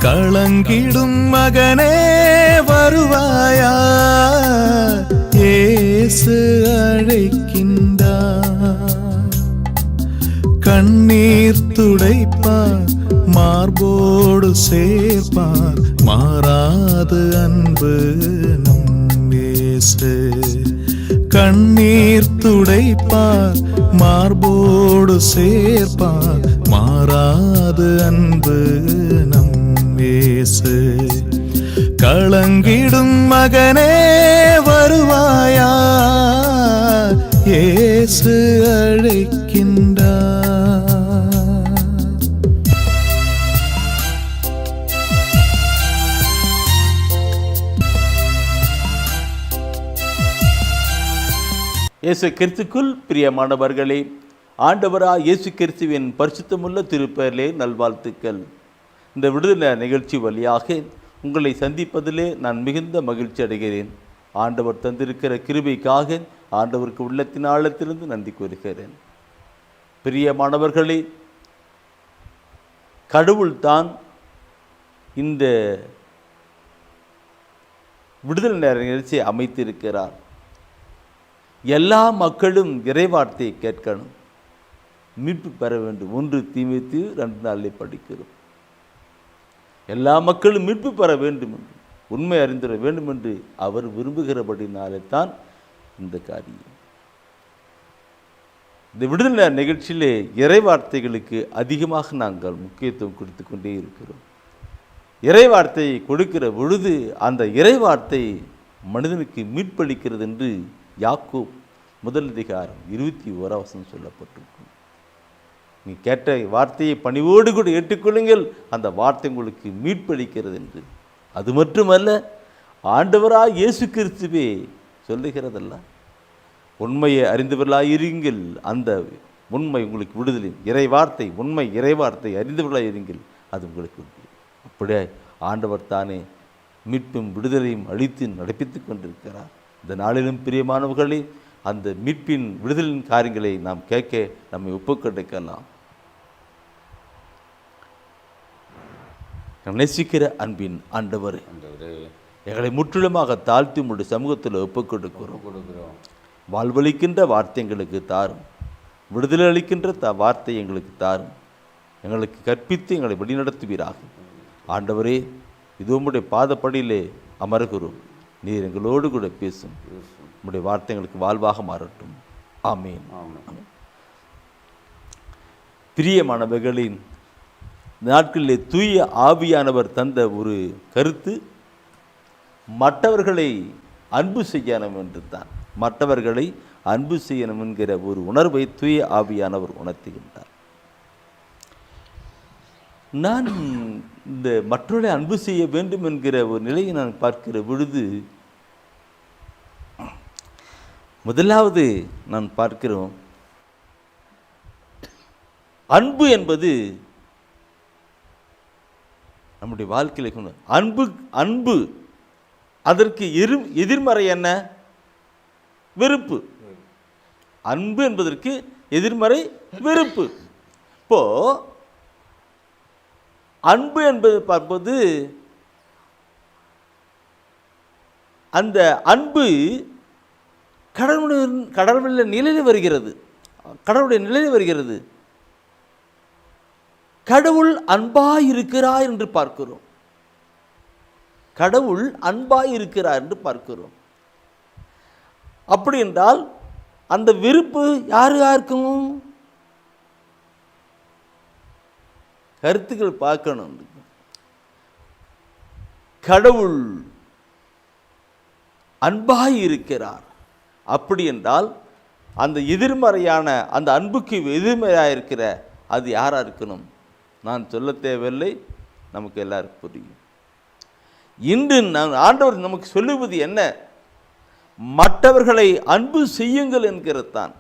கலங்கிடும் மகனே வருவாயா, இயேசு அழைக்கின்றார். கண்ணீர் துடைப்பார், மார்போடு சேர்ப்பார், மாறாது அன்பு நம் இயேசு. கண்ணீர் துடைப்பார், மார்போடு சேர்ப்பார், மாறாது அன்பு நம் இயேசு. கலங்கிடும் மகனே வருவாயா, இயேசு அழைக்கின்றார். இயேசு கிறிஸ்துக்குள் பிரியமானவர்களே, ஆண்டவராய் இயேசு கிறிஸ்துவின் பரிசுத்தமுள்ள திருப்பெயரிலே நல்வாழ்த்துக்கள். இந்த விடுதலை நிகழ்ச்சி வழியாக உங்களை சந்திப்பதிலே நான் மிகுந்த மகிழ்ச்சி அடைகிறேன். ஆண்டவர் தந்திருக்கிற கிருபைக்காக ஆண்டவருக்கு உள்ளத்தின் ஆழத்திலிருந்து நன்றி கூறுகிறேன். பிரியமானவர்களே, கடவுள்தான் இந்த விடுதலை நிகழ்ச்சியை அமைத்திருக்கிறார். எல்லா மக்களும் இறைவார்த்தையை கேட்கணும், மீட்பு பெற வேண்டும். 1 தீமோத்தேயு 2:4 படிக்கிறோம். எல்லா மக்களும் மீட்பு பெற வேண்டும் என்று, உண்மை அறிந்திட வேண்டும் என்று அவர் விரும்புகிறபடினாலே தான் இந்த காரியம். இந்த விடுதலை நிகழ்ச்சியிலே இறைவார்த்தைகளுக்கு அதிகமாக நாங்கள் முக்கியத்துவம் கொடுத்து கொண்டே இருக்கிறோம். இறைவார்த்தையை கொடுக்கிற பொழுது அந்த இறைவார்த்தை மனிதனுக்கு மீட்பளிக்கிறது என்று யாக்கோபு 1:21 சொல்லப்பட்டிருக்கும். நீ கேட்ட வார்த்தையை பணிவோடு கூட ஏற்றுக்கொள்ளுங்கள், அந்த வார்த்தை உங்களுக்கு மீட்பளிக்கிறது என்று. அது மட்டுமல்ல, ஆண்டவராய் இயேசு கிறிஸ்துவே சொல்லுகிறதல்ல, உண்மையை அறிந்தவர்களாயிருங்கள், அந்த உண்மை உங்களுக்கு விடுதலை. இறை வார்த்தை உண்மை, இறை வார்த்தை அறிந்தவர்களாயிருங்கள், அது உங்களுக்கு. அப்படியே ஆண்டவர் தானே மீட்பும் விடுதலையும் அளித்து நடப்பித்து கொண்டிருக்கிறார். இந்த நாளிலும் பிரியமானவர்களே, அந்த மீட்பின் விடுதலின் காரியங்களை நாம் கேட்க நம்மை ஒப்புக்கொடுக்கலாம். நேசிக்கிற அன்பின் ஆண்டவரே, எங்களை முற்றிலுமாக தாழ்த்தி உங்களுடைய சமூகத்தில் ஒப்புக்கொடுக்கிறோம். வாழ்வளிக்கின்ற வார்த்தை எங்களுக்கு தாரும், விடுதலை அளிக்கின்ற வார்த்தை எங்களுக்கு தாரும், எங்களுக்கு கற்பித்து எங்களை வழிநடத்துவீராக. ஆண்டவரே, இது உம்முடைய பாதப்படியிலே அமர்கிறோம். நீர் எங்களோடு கூட பேசும், உம்முடைய வார்த்தை எங்களுக்கு வாழ்வாக மாறட்டும். ஆமீன். பிரியமானவர்களின் நாட்களிலே தூய ஆவியானவர் தந்த ஒரு கருத்து, மற்றவர்களை அன்பு செய்யணும் என்று தான். மற்றவர்களை அன்பு செய்யணும் என்கிற ஒரு உணர்வை தூய ஆவியானவர் உணர்த்துகின்றார். நான் இந்த மற்றவர்களை அன்பு செய்ய வேண்டும் என்கிற ஒரு நிலையை நான் பார்க்கிற பொழுது, முதலாவது நான் பார்க்கிறோம், அன்பு என்பது நம்முடைய வாழ்க்கையில் அன்பு அன்பு அதற்கு எதிர்மறை என்ன? வெறுப்பு. அன்பு என்பதற்கு எதிர்மறை வெறுப்பு. இப்போ அன்பு என்பது பார்ப்பது, அந்த அன்பு கடவுளுடைய நிலையில் வருகிறது. கடவுளுடைய நிலையில் வருகிறது. கடவுள் அன்பாய் இருக்கிறார் என்று பார்க்கிறோம். கடவுள் அன்பாய் இருக்கிறார் என்று பார்க்கிறோம். அப்படி என்றால் அந்த வெறுப்பு யாருக்கும் கருத்துக்கள் பார்க்கணும். கடவுள் அன்பாய் இருக்கிறார். அப்படி என்றால் அந்த எதிர்மறையான, அந்த அன்புக்கு எதிர்மறையாக இருக்கிற அது யாராக இருக்கணும்? நான் சொல்ல தேவையில்லை, நமக்கு எல்லாருக்கும் புரியும். இன்று ஆண்டவர் நமக்கு சொல்லுவது என்ன? மற்றவர்களை அன்பு செய்யுங்கள் என்கிறது தான்.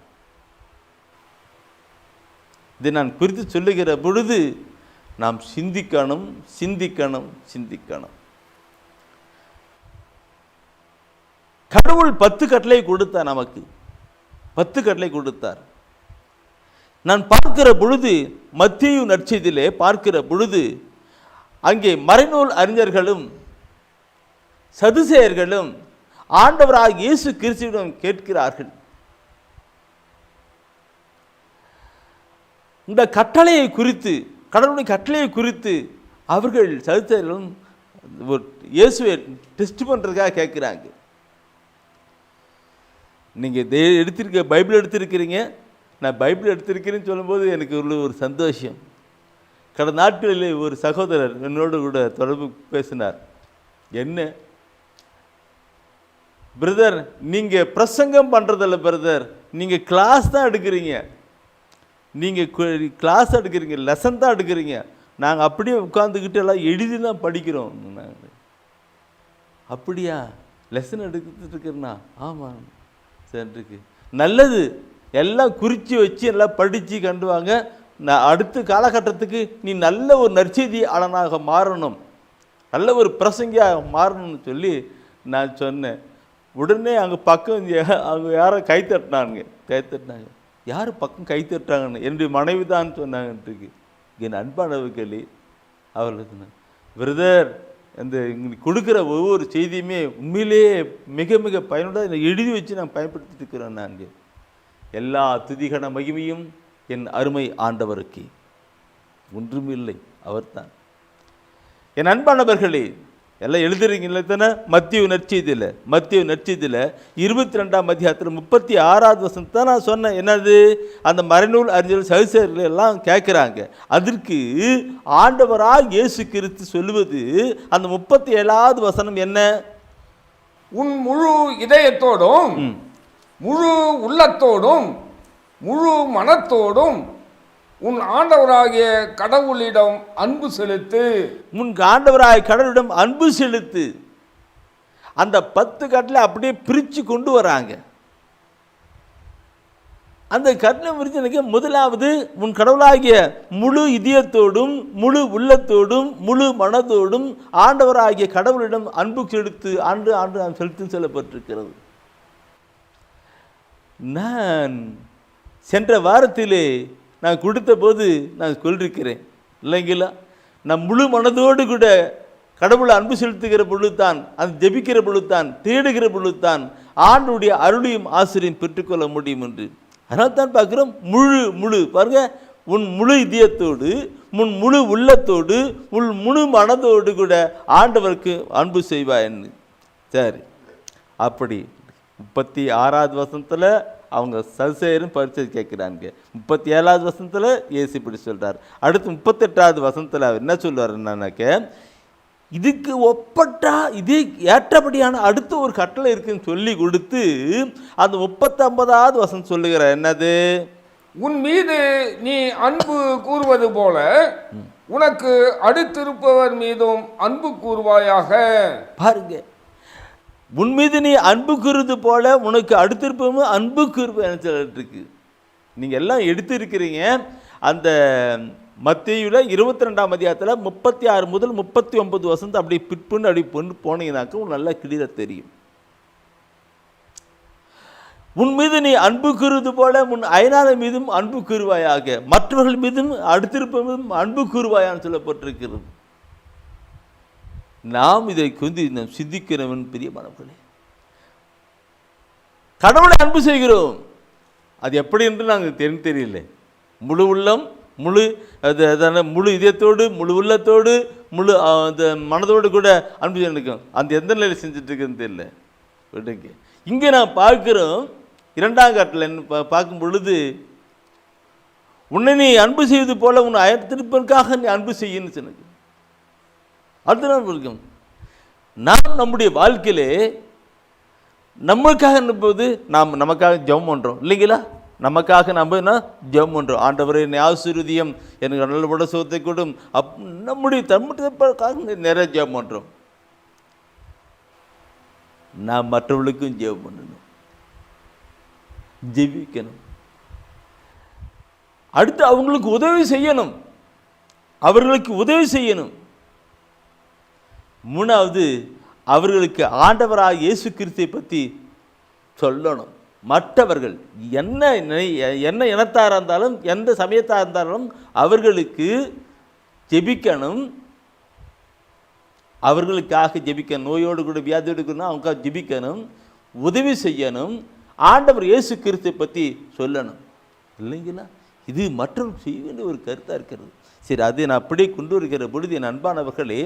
இதை நான் குறித்து சொல்லுகிற பொழுது நாம் சிந்திக்கணும், சிந்திக்கணும், சிந்திக்கணும். கடவுள் 10 கட்டளை கொடுத்தார், நமக்கு 10 கட்டளை கொடுத்தார். நான் பார்க்கிற பொழுது, மத்தேயு நற்செய்தியிலே பார்க்கிற பொழுது, அங்கே மறைநூல் அறிஞர்களும் சதுசேயர்களும் ஆண்டவராக இயேசு கிறிஸ்துவிடம் கேட்கிறார்கள், இந்த கட்டளையை குறித்து, கடவுளுடைய கட்டளையை குறித்து அவர்கள் சதுசேயர்களும் இயேசுவை டெஸ்ட் பண்ணுறதுக்காக கேட்குறாங்க. நீங்கள் பைபிள் எடுத்திருக்கிறீங்க, நான் பைபிள் எடுத்திருக்கிறேன்னு சொல்லும்போது எனக்கு ஒரு சந்தோஷம். கடந்த நாட்களில் ஒரு சகோதரர் என்னோடு கூட தொடர்பு பேசினார். என்ன பிரதர், நீங்கள் பிரசங்கம் பண்ணுறதில்ல பிரதர், நீங்கள் கிளாஸ் தான் எடுக்கிறீங்க, கிளாஸ் எடுக்கிறீங்க, லெசன் தான் எடுக்கிறீங்க, நாங்கள் அப்படியே உட்காந்துக்கிட்டு எல்லாம் எழுதி தான் படிக்கிறோம். நாங்கள் அப்படியா லெசன் எடுத்துட்டு இருக்கிறேன்னா? ஆமாம் சரிக்கு, நல்லது, எல்லாம் குறித்து வச்சு எல்லாம் படித்து கண்டு வாங்க. நான் அடுத்த காலகட்டத்துக்கு நீ நல்ல ஒரு நற்செய்தியாளனாக மாறணும், நல்ல ஒரு பிரசங்கியாக மாறணும்னு சொல்லி நான் சொன்னேன். உடனே அங்கே பக்கம் அவங்க யாரோ கைத்தட்டினாங்க. யார் பக்கம் கைத்தட்டாங்கன்னு என்னுடைய மனைவி தான் சொன்னாங்கன்ட்டுருக்கு. என் அன்பானவர்களே, அவர்களுக்கு பிரதர், அந்த கொடுக்குற ஒவ்வொரு செய்தியுமே உண்மையிலேயே மிக மிக பயனுள்ள எழுதி வச்சு நான் பயன்படுத்திட்டு இருக்கிறேன். நாங்கள் எல்லா துதிகன மகிமையும் என் அருமை ஆண்டவருக்கு, ஒன்றுமில்லை அவர்தான். என் அன்பானவர்களே, எல்லாம் எழுதுறீங்களே தானே? மத்திய நற்செய்தியில் 22ஆம் அதிகாரத்தில் 36வது வசனத்தை தான் நான் சொன்னேன். என்னது? அந்த மறைநூல் அறிஞர்கள் சதுசேயர்கள் எல்லாம் கேட்குறாங்க. அதற்கு ஆண்டவராக இயேசு கிறிஸ்து சொல்லுவது அந்த 37வது வசனம் என்ன? உன் முழு இதயத்தோடும் முழு உள்ளத்தோடும் முழு மனத்தோடும் உன் ஆண்டவராகிய கடவுளிடம் அன்பு செலுத்து. உன் ஆண்டவராகிய கடவுளிடம் அன்பு செலுத்து. அந்த 10 கட்டளை அப்படியே பிரித்து கொண்டு வராங்க. அந்த கட்டளை பிரிச்சு, முதலாவது உன் கடவுளாகிய முழு இதயத்தோடும் முழு உள்ளத்தோடும் முழு மனதோடும் ஆண்டவராகிய கடவுளிடம் அன்பு செலுத்து. ஆண்டு செலுத்து சொல்லப்பட்டிருக்கிறது. நான் சென்ற வாரத்திலே நான் கொடுத்த போது நான் சொல்லியிருக்கிறேன் இல்லைங்களா, நான் முழு மனதோடு கூட கடவுளை அன்பு செலுத்துகிற பொழுதுதான், அது ஜெபிக்கிற பொழுதுதான், தேடுகிற பொழுதுதான் ஆண்டுடைய அருளையும் ஆசிரியம் பெற்றுக்கொள்ள முடியும் என்று. அதனால் தான் பார்க்குறோம், முழு பாருங்க, உன் முழு இதயத்தோடு உன் முழு உள்ளத்தோடு உன் முழு மனதோடு கூட ஆண்டவருக்கு அன்பு செய்வான்னு. சரி, அப்படி 36வது வசனத்தில் அவங்க சதுசேயரும் பரிசை கேட்குறாங்க. 37வது வசனத்தில் இயேசு இப்படி சொல்கிறார். அடுத்து 38வது வசனத்தில் அவர் என்ன சொல்லுவார் என்னன்னாக்க, இதுக்கு ஒப்பட்டா இது ஏற்றபடியான அடுத்த ஒரு கட்டளை இருக்குன்னு சொல்லி கொடுத்து அந்த 39வது வசனம் சொல்லுகிறார். என்னது? உன் மீது நீ அன்பு கூறுவது போல உனக்கு அடுத்திருப்பவர் மீதும் அன்பு கூறுவாயாக. பாருங்க, உன் மீது நீ அன்பு கூறுவது போல உனக்கு அடுத்திருப்பவன் அன்பு கூறுவேன்னு சொல்லிட்டு. நீங்கள் எல்லாம் எடுத்திருக்கிறீங்க. அந்த மத்தேயுல 22ஆம் அதிகாரத்தில் 36 முதல் 39 வசனத்தை அப்படி பிற்புன்னு அப்படி பொண்ணு போனீங்கன்னாக்க உங்களுக்கு நல்லா கிளியராக தெரியும். உன் மீது நீ அன்பு கூறுவது போல உன் அயலார் மீதும் அன்பு கூறுவாயாக, மற்றவர்கள் மீதும் அடுத்திருப்பவன் அன்பு கூறுவாயான்னு சொல்லப்பட்டிருக்கிறது. நாம் இதை நாம் சிந்திக்கிறவன் பிரியமானவர்களே, கடவுளை அன்பு செய்கிறோம். அது எப்படி என்று நாங்கள் தெரியல. முழு உள்ளம் முழு முழு இதயத்தோடு முழு உள்ளத்தோடு முழு அந்த மனதோடு கூட அன்பு செய்யணும். அந்த எந்த நிலையில் செஞ்சுட்டு இருக்குன்னு தெரியல. விடுங்க. இங்கே நான் பார்க்கிறோம் 2ஆம் கட்டளை பார்க்கும் பொழுது, உன்னை நீ அன்பு செய்வது போல உன் அயற்திருப்பதற்காக நீ அன்பு செய்யன்னு சொன்னது. அதுதான் இருக்கும். நாம் நம்முடைய வாழ்க்கையிலே நம்மளுக்காக நிற்பது, நமக்காக ஜெபம் பண்ணுறோம் இல்லைங்களா? நமக்காக நம்ம ஜெபம் பண்ணுறோம். ஆண்டவரே என்னை ஆசீர்வதியும், எனக்கு நல்ல உடல் சுகத்தை கொடும். நம்முடைய தம்முடைய நிறைய ஜெபம் பண்ணுறோம். நான் மற்றவர்களுக்கும் ஜெபம் பண்ணணும், ஜெபிக்கணும். அடுத்து அவங்களுக்கு உதவி செய்யணும், அவர்களுக்கு உதவி செய்யணும். 3வது, அவர்களுக்கு ஆண்டவராக இயேசு கிறிஸ்துவை பற்றி சொல்லணும். மற்றவர்கள் என்ன இனத்தாராக இருந்தாலும் எந்த சமயத்தாக இருந்தாலும் அவர்களுக்கு ஜெபிக்கணும், அவர்களுக்காக ஜெபிக்கணும். நோயோடு கூட வியாதியோடு கூட அவங்க ஜெபிக்கணும், உதவி செய்யணும், ஆண்டவர் இயேசு கிறிஸ்துவை பற்றி சொல்லணும் இல்லைங்களா? இது மற்றவர்கள் செய்ய வேண்டிய ஒரு கருத்தாக இருக்கிறது. சரி, அதை நான் அப்படியே கொண்டு வருகிற பொழுது என் அன்பானவர்களே,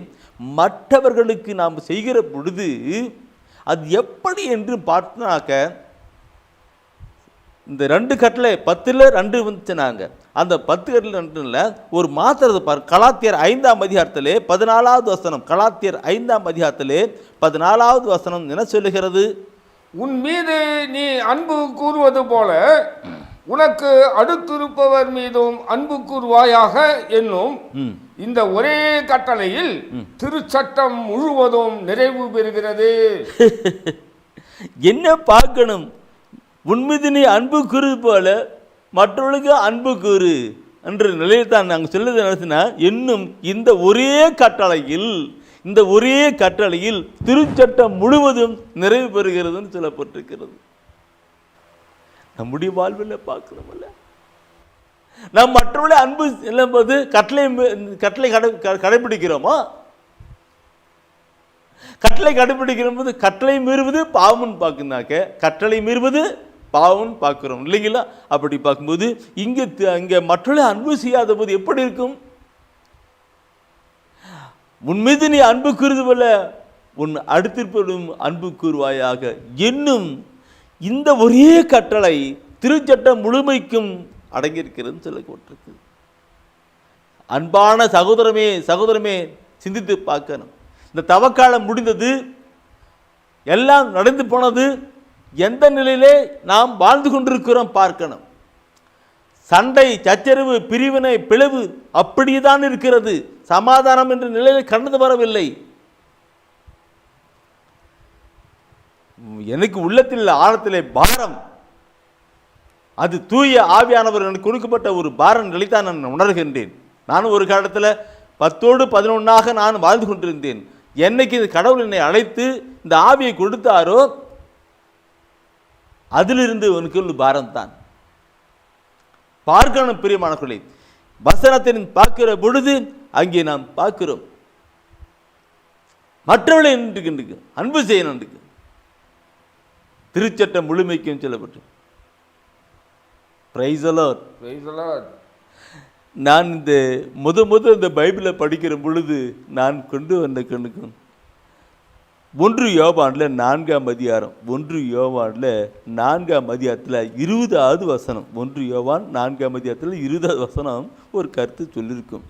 மற்றவர்களுக்கு நாம் செய்கிற பொழுது அது எப்படி என்று பார்த்தாக்க, இந்த 2 கட்டளை 10ல் 2 வந்துச்சுனாங்க. அந்த 10 கட்டளை 2ல் ஒரு மாத்திரத்தை பாரு. கலாத்தியர் 5ஆம் அதிகாரத்திலே 14வது வசனம். கலாத்தியர் 5ஆம் அதிகாரத்திலே 14வது வசனம் என்ன சொல்லுகிறது? உன் மீது நீ அன்பு கூறுவது போல உனக்கு அடுத்திருப்பவர் மீதும் அன்பு கூறுவாயாக என்னும் இந்த ஒரே கட்டளையில் திருச்சட்டம் முழுவதும் நிறைவு பெறுகிறது. என்ன பார்க்கணும்? உன்மீது நீ அன்பு கூறு போல மற்றவர்களுக்கு அன்பு கூறு என்ற நிலையில் தான் நாங்கள் சொல்லுது நினைச்சுன்னா, இன்னும் இந்த ஒரே கட்டளையில் திருச்சட்டம் முழுவதும் நிறைவு பெறுகிறதுன்னு சொல்லப்பட்டிருக்கிறது. நம்முடைய வாழ்வில் பார்க்கணும்ல, நாம் மற்றவர்களை அன்பு இல்லம்போது கட்டளை கடைபிடிக்கிறோமா? கட்டளை கடைபிடிக்கிற போது கட்டளை மீறுவது பாவம்னு பார்க்குனாக்க, கட்டளை மீறுவது பாவம்னு பார்க்குறோம் இல்லைங்களா? அப்படி பார்க்கும்போது இங்கே மற்றவர்களை அன்பு செய்யாத போது எப்படி இருக்கும்? உன் மீது நீ அன்பு கூறுவது போல உன் அடுத்திருப்பவரும் அன்பு கூறுவாயாக என்னும் இந்த ஒரே கட்டளை திருச்சட்டம் முழுமைக்கும் அடங்கியிருக்கிறது சொல்லப்பட்டிருக்கு. அன்பான சகோதரமே சிந்தித்து பார்க்கணும். இந்த தவக்காலம் முடிந்தது, எல்லாம் நடந்து போனது, எந்த நிலையிலே நாம் வாழ்ந்து கொண்டிருக்கிறோம் பார்க்கணும். சண்டை, சச்சரவு, பிரிவினை, பிளவு அப்படியே தான் இருக்கிறது. சமாதானம் என்ற நிலையில் கடந்து வரவில்லை. எனக்கு உள்ளத்தில் ஆழத்திலே பாரம், அது தூய ஆவியானவர் எனக்கு கொடுக்கப்பட்ட ஒரு பாரம் நிலைத்தான் நான் உணர்கின்றேன். நானும் ஒரு காலத்தில் 10ஓடு 11ஆக நான் வாழ்ந்து கொண்டிருந்தேன். என்னைக்கு இந்த கடவுள் என்னை அழைத்து இந்த ஆவியை கொடுத்தாரோ அதிலிருந்து உனக்கு ஒரு பாரம் தான் பார்க்கணும். பிரியமானவர்களே, வசனத்தின் பார்க்கிற பொழுது அங்கே நாம் பார்க்கிறோம் மற்றவர்களை அன்பு செய்யணும். திருச்சட்டம் முழுமைக்கும் சொல்லப்பட்டு பிரைஸ் தி லார்ட். நான் இந்த இந்த பைபிளை படிக்கிற பொழுது நான் கொண்டு வந்த கண்ணுக்கும் 1 யோவானில் 4ஆம் அதிகாரம் 1 யோவானில் 4ஆம் அதிகாரத்தில் 20வது வசனம் 1 யோவான் 4ஆம் அதிகாரத்தில் 20வது வசனம் ஒரு கருத்து சொல்லியிருக்கும்.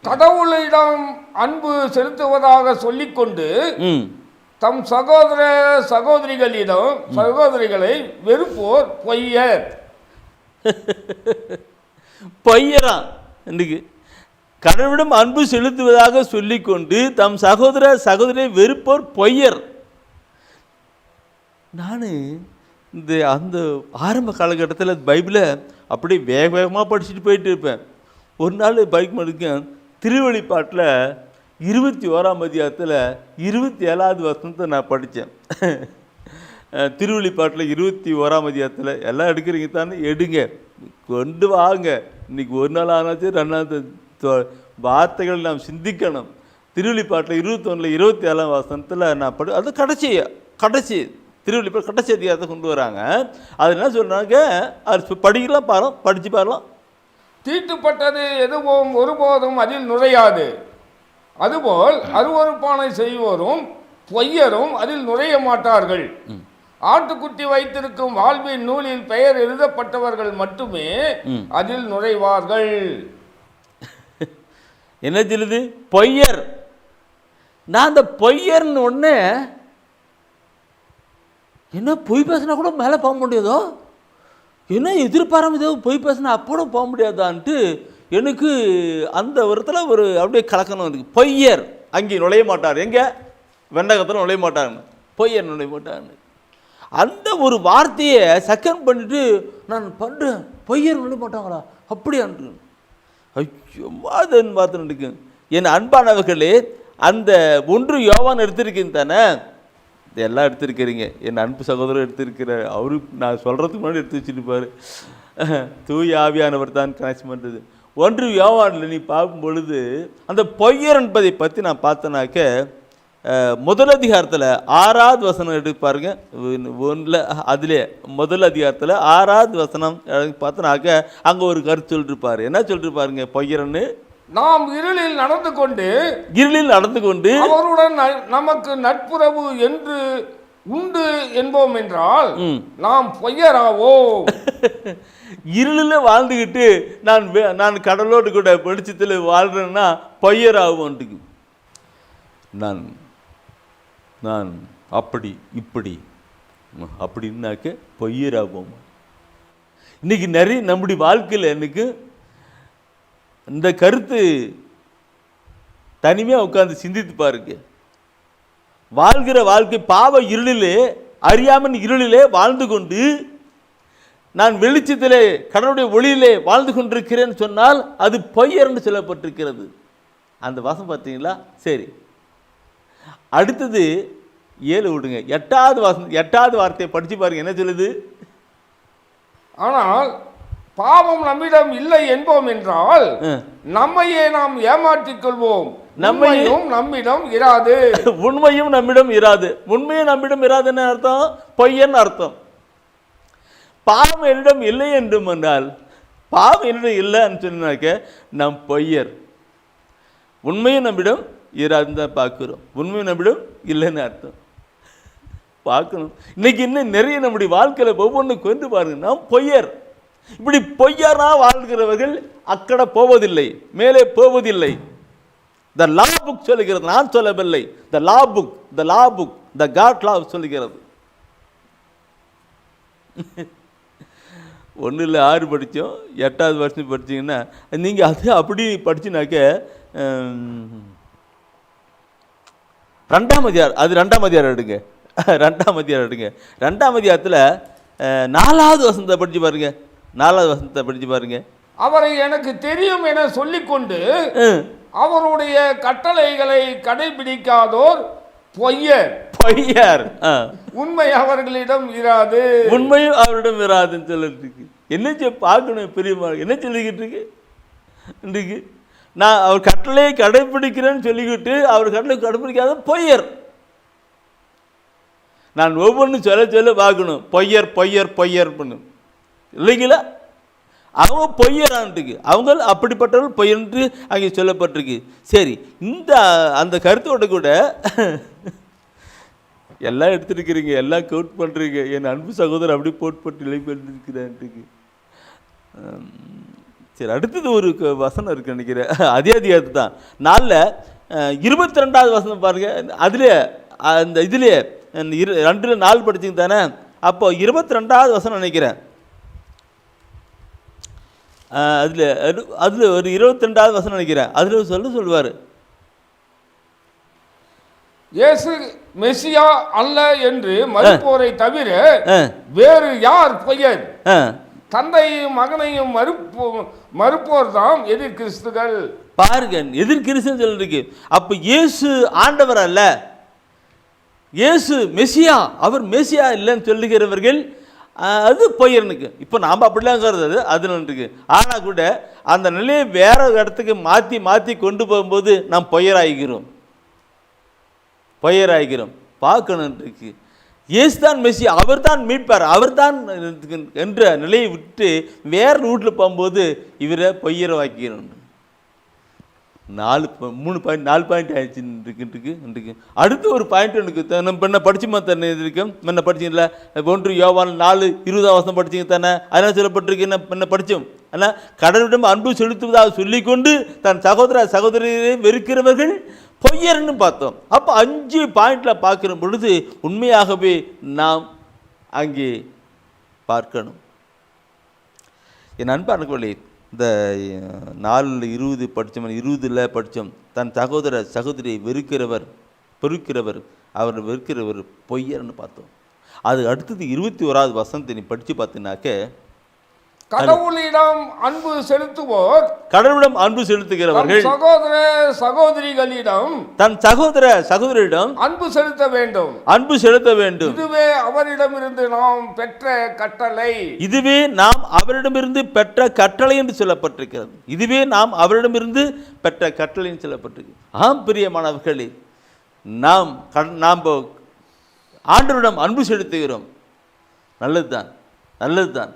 கடவுளிடம் அன்பு செலுத்துவதாக சொல்லிக்கொண்டு தம் சகோதர சகோதரிகளை வெறுப்போர் பொய்யர். பொய்யரா இன்னைக்கு கடவுளிடம் அன்பு செலுத்துவதாக சொல்லிக்கொண்டு தம் சகோதர சகோதரியை வெறுப்போர் பொய்யர். நான் அந்த ஆரம்ப காலகட்டத்தில் பைபிளை அப்படியே வேகமாக படிச்சுட்டு போயிட்டு இருப்பேன். ஒரு நாள் பைக் மடிக்க திருவெளிப்பாட்டில் 21ஆம் அதிகாரத்தில் 27வது வசனத்தை நான் படித்தேன். திருவெளிப்பாட்டில் 21ஆம் அதிகாரத்தில் எல்லாம் எடுக்கிறீங்க தானே, எடுங்க, கொண்டு வாங்க. இன்னைக்கு ஒரு நாள் ஆனாச்சு 2 வார்த்தைகள் நாம் சிந்திக்கணும். திருவெளிப்பாட்டில் 21ல் 27ஆம் வசனத்தில் நான் அது கடைசி திருவெளிப்பாடு கடைசி அதிகாரத்தை கொண்டு வராங்க. அது என்ன சொல்கிறாங்க, அது படிக்கலாம், படித்து பாருலாம். தீட்டுப்பட்டது எதுவும் ஒருபோதும் அதில் நுழையாது, அதுபோல் அருவருப்பானை செய்வோரும் பொய்யரும் அதில் நுழைய மாட்டார்கள். ஆட்டுக்குட்டி வைத்திருக்கும் வாழ்வின் நூலில் பெயர் எழுதப்பட்டவர்கள் மட்டுமே அதில் நுழைவார்கள். என்ன சொல்லுது? பொய்யர். நான் அந்த பொய்யர்னு ஒன்று என்ன பொய் பேசினா கூட மேலே போக முடியாதோ, என்ன எதிர்பாராம ஏதோ பொய் பேசினா அப்போட போக முடியாதான்ட்டு எனக்கு அந்த விதத்தில் ஒரு அப்படியே கலக்கணும் இருக்குது. பொய்யர் அங்கே நுழைய மாட்டார், எங்கே வெண்டகத்தில் நுழைய மாட்டாருன்னு, பொய்யர் நுழைய மாட்டாருன்னு அந்த ஒரு வார்த்தையை செகண்ட் பண்ணிட்டு நான் பண்ணுறேன். பொய்யர் நுழைய மாட்டாங்களா அப்படியான்னு ஐயோ அதன் பார்த்துட்டு என் அன்பானவர்களே, அந்த 1 யோவான் எடுத்திருக்கீங்க தானே, இதெல்லாம் எடுத்திருக்கிறீங்க. என் அன்பு சகோதரர் எடுத்திருக்கிறார். அவரு நான் சொல்கிறதுக்கு முன்னாடி எடுத்து வச்சுருப்பார். தூய ஆவியானவர் தான் கனெக்ஷன் பண்ணுறது. 1 யோவானில் நீ பார்க்கும் பொழுது அந்த பொய்யர் என்பதை பற்றி நான் பார்த்தனாக்க முதல் அதிகாரத்தில் 6வது வசனம் எடுப்பாருங்க. ஒன்றில் அதிலே முதல் அதிகாரத்தில் 6வது வசனம் பார்த்தனாக்க அங்கே ஒரு கருத்து சொல்லிருப்பார். என்ன சொல்லிருப்பாருங்க? பொய்யரன்னு நாம் இருளில் நடந்து கொண்டு அவருடன் நமக்கு நட்புறவு என்று உண்டு என்போம் என்றால் நாம் பொய்யராவோம். இருளில் வாழ்ந்துக்கிட்டு நான் கடலோடு கூட வெளிச்சத்தில் வாழ்றேன்னா பொய்யராவோன்ட்டுக்கு நான் அப்படி இப்படி அப்படின்னாக்க பொய்யராவோம். இன்னைக்கு நிறைய நம்முடைய வாழ்க்கையில் எனக்கு இந்த கருத்து தனிமையாக உட்கார்ந்து சிந்தித்து பாருங்க. வாழ்கிற வாழ்க்கை பாவ இருளிலே, அறியாமல் இருளிலே வாழ்ந்து கொண்டு நான் வெளிச்சத்திலே கடவுளுடைய ஒளியிலே வாழ்ந்து கொண்டிருக்கிறேன்னு சொன்னால் அது பொய்யர்ன்னு சொல்லப்பட்டிருக்கிறது. அந்த வாசம் பார்த்தீங்களா? சரி, அடுத்தது 7 விடுங்க. 8வது வார்த்தையை படித்து பாருங்க. என்ன சொல்லுது? ஆனால் பாவம் நம்மிடம் இல்லை என்போம் என்றால் நம்மையே நாம் ஏமாற்றிக் கொள்வோம், நம்மையும் நம்மிடம் இராது. உண்மையும் நம்மிடம் இராது. உண்மையும் நம்மிடம் இராதுன்னு அர்த்தம் பொய்யன்னு அர்த்தம். பாவம் என்னிடம் இல்லை என்றும் என்றால், பாவம் என்னிடம் இல்லைன்னு சொன்னாக்க நம் பொய்யர். உண்மையும் நம்மிடம் இராதுன்னு தான் பார்க்குறோம். உண்மையும் நம்மிடம் இல்லைன்னு அர்த்தம் பார்க்கணும். இன்னைக்கு இன்னும் நிறைய நம்முடைய வாழ்க்கையில் ஒவ்வொன்றும் கொண்டு பாருங்க. நாம் பொய்யர். இப்படி பொய்யரா வாழ்கிறவர்கள் அக்கறை போவதில்லை, மேலே போவதில்லை. த லா புக் சொல்லுகிறது, நான் சொல்லவில்லை. த லா புக் த காட் லா சொல்லுகிறது. 1 6 படித்தோம், 8வது வருஷம் படித்தீங்கன்னா நீங்கள் அது அப்படி படிச்சுனாக்க 2ஆம் அதிகாரம், அது 2ஆம் அதிகாரம் எடுங்க. 2ஆம் அதிகாரம் எடுங்க. 2ஆம் அதிகாரத்தில் 4வது வசனத்தை படித்து பாருங்க. 4வது வசனத்தை படித்து பாருங்க. அவரை எனக்கு தெரியும் என சொல்லிக்கொண்டு அவருடைய கட்டளைகளை கடைபிடிக்காதோர் பொய்யர். உண்மை அவர்களிடம் இராது. உண்மையும் அவரிடம் இராதுன்னு சொல்லிட்டு என்ன பார்க்கணும்? பெரியமா என்ன சொல்லிக்கிட்டு இருக்கு இன்றைக்கு? நான் அவர் கட்டளையை கடைபிடிக்கிறேன்னு சொல்லிக்கிட்டு அவர் கட்டளை கடைபிடிக்காத பொய்யர். நான் ஒவ்வொன்றும் சொல்ல பார்க்கணும். பொய்யர் பண்ணும் இல்லைங்களா? அவங்க பொய்யரான்ட்டுக்கு, அவங்க அப்படிப்பட்டவர்கள் பொய்யன்று அங்கே சொல்லப்பட்டிருக்கு. சரி, அந்த கருத்தோட கூட எல்லாம் எடுத்துருக்கிறீங்க, எல்லாம் கவுட் பண்ணுறீங்க. என் அன்பு சகோதரர் அப்படி போட்டு இழைப்பட்டுருக்கிறான்ட்டுக்கு. சரி, அடுத்தது ஒரு வசனம் இருக்கு நினைக்கிறேன். அதே அதிகாரத்து தான் 4ல் 22வது வசனம் பாருங்க. அதிலே அந்த இதுலேயே 2ல் 4 படிச்சிங்க தானே? அப்போ 22வது வசனம் நினைக்கிறேன். அதில் ஒரு 22வது வசனம் நினைக்கிறேன். அதில் சொல்லுவார், இயேசு மெசியா அல்ல என்று மறுப்போரை தவிர வேறு யார் பொய்யர்? தந்தையும் மகனையும் மறுப்போர் தான் எதிர் கிறிஸ்துகள். பாருங்க, எதிர் கிறிஸ்துன்னு சொல்லிருக்கு. அப்ப இயேசு ஆண்டவர் அல்ல, இயேசு மெசியா, அவர் மெசியா இல்லைன்னு சொல்லுகிறவர்கள் அது பொய்யனுக்கு. இப்போ நாம் அப்படிலாம் கருது அது இருக்கு. ஆனால் கூட அந்த நிலையை வேற இடத்துக்கு மாற்றி கொண்டு போகும்போது நாம் பொய்யராகிறோம் பார்க்கணும் இருக்கு. இயேசு தான் மெஸ்ஸியா, அவர் தான் மீட்பார், அவர் தான் என்ற நிலையை விட்டு வேறு ரூட்டில் போகும்போது இவரை பொய்யரை வாக்கிறோம். 4 பாயிண்ட் ஆயிடுச்சு. அடுத்து ஒரு பாயிண்ட் எனக்கு நம்ம படிச்சுமா தானே இருக்கு? முன்ன படிச்சிங்களா? 1 யோவான் 4:20 படிச்சிங்க தானே? அதெல்லாம் சொல்லப்பட்டிருக்கு. என்ன படித்தோம்? ஆனால் கடவுளிடம் அன்பு செலுத்துவதாக சொல்லிக்கொண்டு தன் சகோதரியை வெறுக்கிறவர்கள் பொய்யர்னு பார்த்தோம். அப்போ 5 பாயிண்டில் பார்க்குற பொழுது உண்மையாகவே நாம் அங்கே பார்க்கணும். என் அன்பானவர்களே, இந்த 4:20 படித்தோம், 20ல் படித்தோம். தன் சகோதரியை வெறுக்கிறவர் அவர் வெறுக்கிறவர் பொய்யர்னு பார்த்தோம். அது அடுத்தது 21வது வசனத்தை நீ படித்து பார்த்தீங்கன்னாக்க, கடவுளிடம் அன்பு செலுத்துவோர், கடவுளிடம் அன்பு செலுத்துகிறவர்கள் தன் சகோதரியிடம் அன்பு செலுத்த வேண்டும். இதுவே அவரிடமிருந்து நாம் பெற்ற கட்டளை. இதுவே நாம் அவரிடமிருந்து பெற்ற கட்டளை என்று சொல்லப்பட்டிருக்கிறது. இதுவே நாம் அவரிடமிருந்து பெற்ற கட்டளை என்று சொல்லப்பட்டிருக்கு. ஆம் பிரியமானவர்களே, நாம் ஆண்டவரிடம் அன்பு செலுத்துகிறோம். நல்லதுதான், நல்லதுதான்,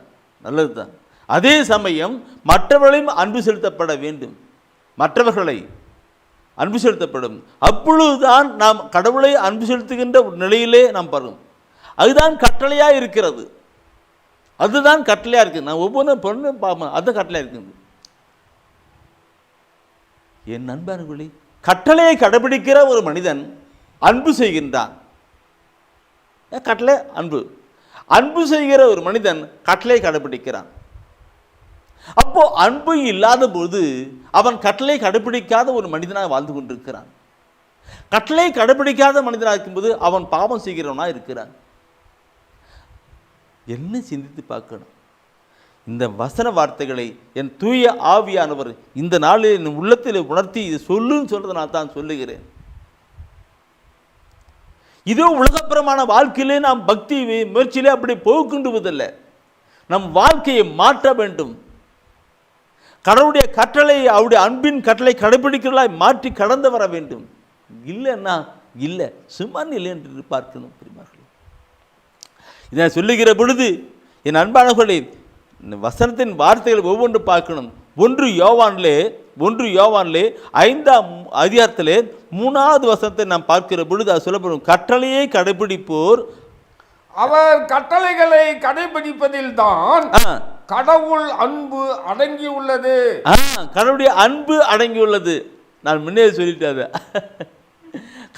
நல்லதுதான். அதே சமயம் மற்றவர்களையும் அன்பு செலுத்தப்பட வேண்டும். மற்றவர்களை அன்பு செலுத்தப்படும். அப்பொழுதுதான் நாம் கடவுளை அன்பு செலுத்துகின்ற ஒரு நிலையிலே நாம் பருவோம். அதுதான் கட்டளையாக இருக்கிறது. அதுதான் கட்டளையாக இருக்குது. நான் ஒவ்வொரு பொண்ணு பார்ப்பேன், அதுதான் கட்டளையாக இருக்குது. என் நண்பர்களே, கட்டளையை கடைபிடிக்கிற ஒரு மனிதன் அன்பு செய்கின்றான். கட்டளை அன்பு. அன்பு செய்கிற ஒரு மனிதன் கட்டளை கடைபிடிக்கிறான். அப்போ அன்பு இல்லாத போது அவன் கட்டளை கடைபிடிக்காத ஒரு மனிதனாக வாழ்ந்து கொண்டிருக்கிறான். கட்டளை கடைபிடிக்காத மனிதனாக இருக்கும்போது அவன் பாவம் செய்கிறவனாக இருக்கிறான். என்ன சிந்தித்து பார்க்கணும். இந்த வசன வார்த்தைகளை என் தூய ஆவியானவர் இந்த நாளில் என் உள்ளத்தில் உணர்த்தி இது சொல்லுன்னு சொல்றதை நான் தான் சொல்லுகிறேன். இதோ உலகப்புறமான வாழ்க்கையிலே நாம் பக்தி முயற்சியிலே அப்படி போகின்றுவதில்லை. நம் வாழ்க்கையை மாற்ற வேண்டும். கடவுளுடைய கட்டளை, அவருடைய அன்பின் கட்டளை கடைபிடிக்கிறதாய் மாற்றி கடந்து வர வேண்டும். இல்லைன்னா இல்லை, சும்மா இல்லை என்று பார்க்கணும். பெருமார்களே, இதை சொல்லுகிற பொழுது என் அன்பானவர்களே, வசனத்தின் வார்த்தைகள் ஒவ்வொன்று பார்க்கணும். 1 யோவானிலே 5ஆம் அதிகாரத்திலே 3வது வசனத்தை நாம் பார்க்கிற பொழுது அது சொல்லப்படும். கட்டளையை கடைபிடிப்போர் அவர் கட்டளைகளை கடைபிடிப்பதில் தான் கடவுள் அன்பு அடங்கியுள்ளது. கடவுளுடைய அன்பு அடங்கியுள்ளது. நான் முன்னே சொல்லிட்டேன்.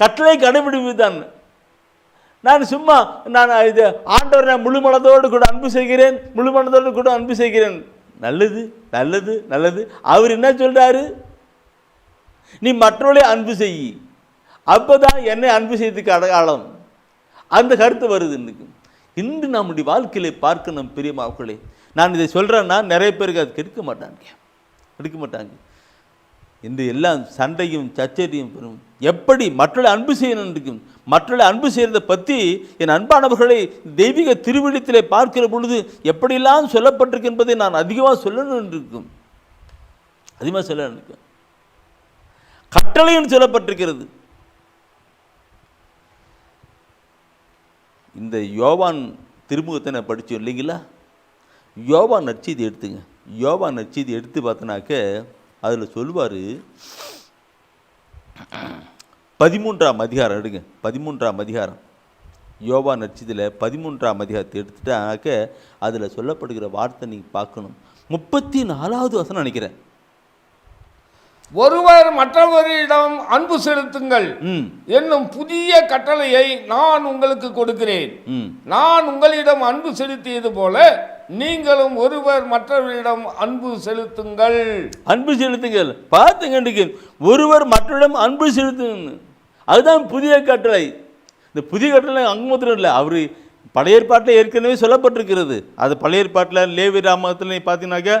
கட்டளை கடைபிடிப்பு தான். நான் சும்மா இது ஆண்டவர் நான் முழு மனதோடு கூட அன்பு செய்கிறேன், முழு மனதோடு கூட அன்பு செய்கிறேன். நல்லது, நல்லது, நல்லது. அவர் என்ன சொல்றாரு? நீ மற்றவர்களை அன்பு செய், அப்போதான் என்னை அன்பு செய்துக்கு அடையாளம். அந்த கருத்து வருது. இன்று நம்முடைய வாழ்க்கையில பார்க்கணும். பிரியமாக்களே, நான் இதை சொல்றேன்னா நிறைய பேருக்கு அது எடுக்க மாட்டாங்க. இன்று எல்லாம் சண்டையும் சச்சரியும் பெறும். எப்படி மற்றவர்களை அன்பு செய்யணும் இருக்கும். மற்றவர்களை அன்பு செய்கிறதை பற்றி என் அன்பானவர்களை தெய்வீக திருவிழித்திலே பார்க்கிற பொழுது எப்படியெல்லாம் சொல்லப்பட்டிருக்கு என்பதை நான் அதிகமாக சொல்லணும் இருக்கும். அதிகமாக சொல்ல இருக்கும். கட்டளையும் சொல்லப்பட்டிருக்கிறது. இந்த யோவான் திருமுகத்தை நான் படித்தோம் இல்லைங்களா? யோவான் நற்செய்தி எடுத்துங்க. யோவான் நற்செய்தி எடுத்து பார்த்தனாக்க அதில் சொல்லுவார், 13ஆம் அதிகாரம் எடுங்க. 13ஆம் அதிகாரம் யோவான் நற்செய்தியில் 13ஆம் அதிகாரத்தை எடுத்துட்டாக்க அதில் சொல்லப்படுகிற வார்த்தை நீங்கள் பார்க்கணும். 34வது வசனம் நினைக்கிறேன். ஒருவர் மற்றவரிடம் அன்பு செலுத்துங்கள் என்னும் புதிய கட்டளையை நான் உங்களுக்கு கொடுக்கிறேன். நான் உங்களிடம் அன்பு செலுத்தியது போல நீங்களும் ஒருவர் மற்றவரிடம் அன்பு செலுத்துங்கள். அன்பு செலுத்துங்கள். பார்த்துங்க, ஒருவர் மற்றவரிடம் அன்பு செலுத்துங்க. அதுதான் புதிய கட்டளை. இந்த புதிய கட்டளை அங்கே மாத்திரம் இல்லை, அவர் பழைய ஏற்பாட்டில் ஏற்கனவே சொல்லப்பட்டிருக்கிறது. அது பழைய ஏற்பாட்டில் லேவி ராமத்தில் பார்த்தீங்கன்னாக்கா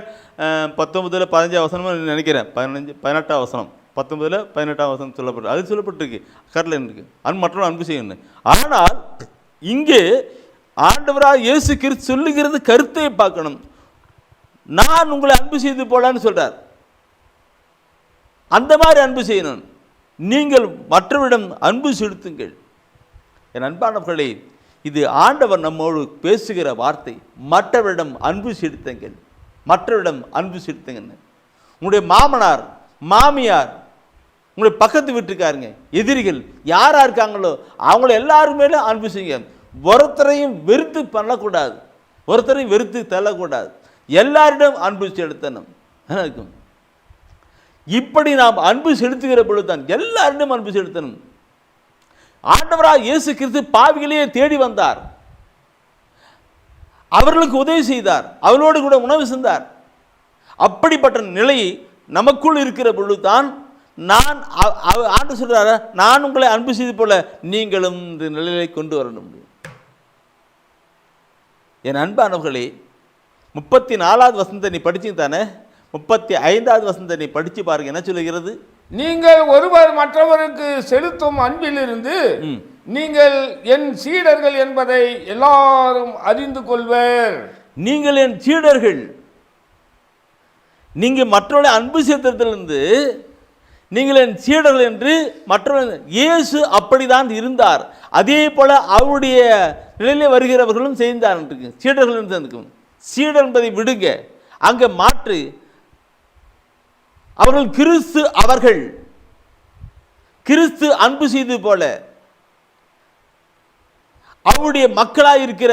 19 15 வசனம் நினைக்கிறேன், 18 வசனம் 19 18 வசனம் சொல்லப்பட்டு அது சொல்லப்பட்டிருக்கு. கட்டளை இருக்கு, மற்றவர்கள் அன்பு செய்யணும். ஆனால் இங்கே ஆண்டவராக இயேசு கிறிஸ்து சொல்லுகிறது கருத்தை பார்க்கணும். நான் உங்களை அன்பு செய்து போலான்னு சொல்றார். அந்த மாதிரி அன்பு செய்யணும். நீங்கள் மற்றவரிடம் அன்பு செலுத்துங்கள். என் அன்பானவர்களே, இது ஆண்டவர் நம்மோடு பேசுகிற வார்த்தை. மற்றவரிடம் அன்பு செலுத்துங்கள், மற்றவரிடம் அன்பு செலுத்துங்க. உங்களுடைய மாமனார் மாமியார், உங்களுடைய பக்கத்து வீட்டுக்காருங்க, எதிரிகள் யாரா இருக்காங்களோ அவங்கள எல்லாருமே அன்பு செய்யுங்க. ஒருத்தரையும் வெறுத்து பண்ணக்கூடாது, ஒருத்தரையும் வெறுத்து தள்ளக்கூடாது. எல்லாரிடம் அன்பு செலுத்தணும். இப்படி நாம் அன்பு செலுத்துகிற பொழுதுதான் எல்லாரிடம் அன்பு செலுத்தணும். ஆண்டவராக இயேசு கிறிஸ்து பாவிகளையே தேடி வந்தார், அவர்களுக்கு உதவி செய்தார், அவர்களோடு கூட உணவு சென்றார். அப்படிப்பட்ட நிலை நமக்குள் இருக்கிற பொழுதுதான் நான் ஆண்டு சொல்றாரு, நான் உங்களை அன்பு செய்து போல நீங்களும் இந்த நிலையை கொண்டு வரணும். என் அன்பானவர்களே, 34வது வசனத்தை நீ படிச்சு தானே, 35வது வசனத்தை நீ படிச்சு பாருங்க. என்ன சொல்லுகிறது? நீங்கள் ஒருவர் மற்றவருக்கு செலுத்தும் அன்பிலிருந்து நீங்கள் என் சீடர்கள் என்பதை எல்லாரும் அறிந்து கொள்வர். நீங்கள் என் சீடர்கள். நீங்க மற்றவர்களை அன்பு செலுத்துறதிலிருந்து நீங்கள் என் சீடர்கள் என்று மற்றவர்கள். இயேசு அப்படிதான் இருந்தார். அதே போல அவருடைய நிலையிலே வருகிறவர்களும் செய்தார். சீடர்கள் என்று சீடர் என்பதை விடுங்க, அங்கே மாற்று. அவர்கள் கிறிஸ்து, அவர்கள் கிறிஸ்து அன்பு செய்தது போல அவருடைய மக்களாக இருக்கிற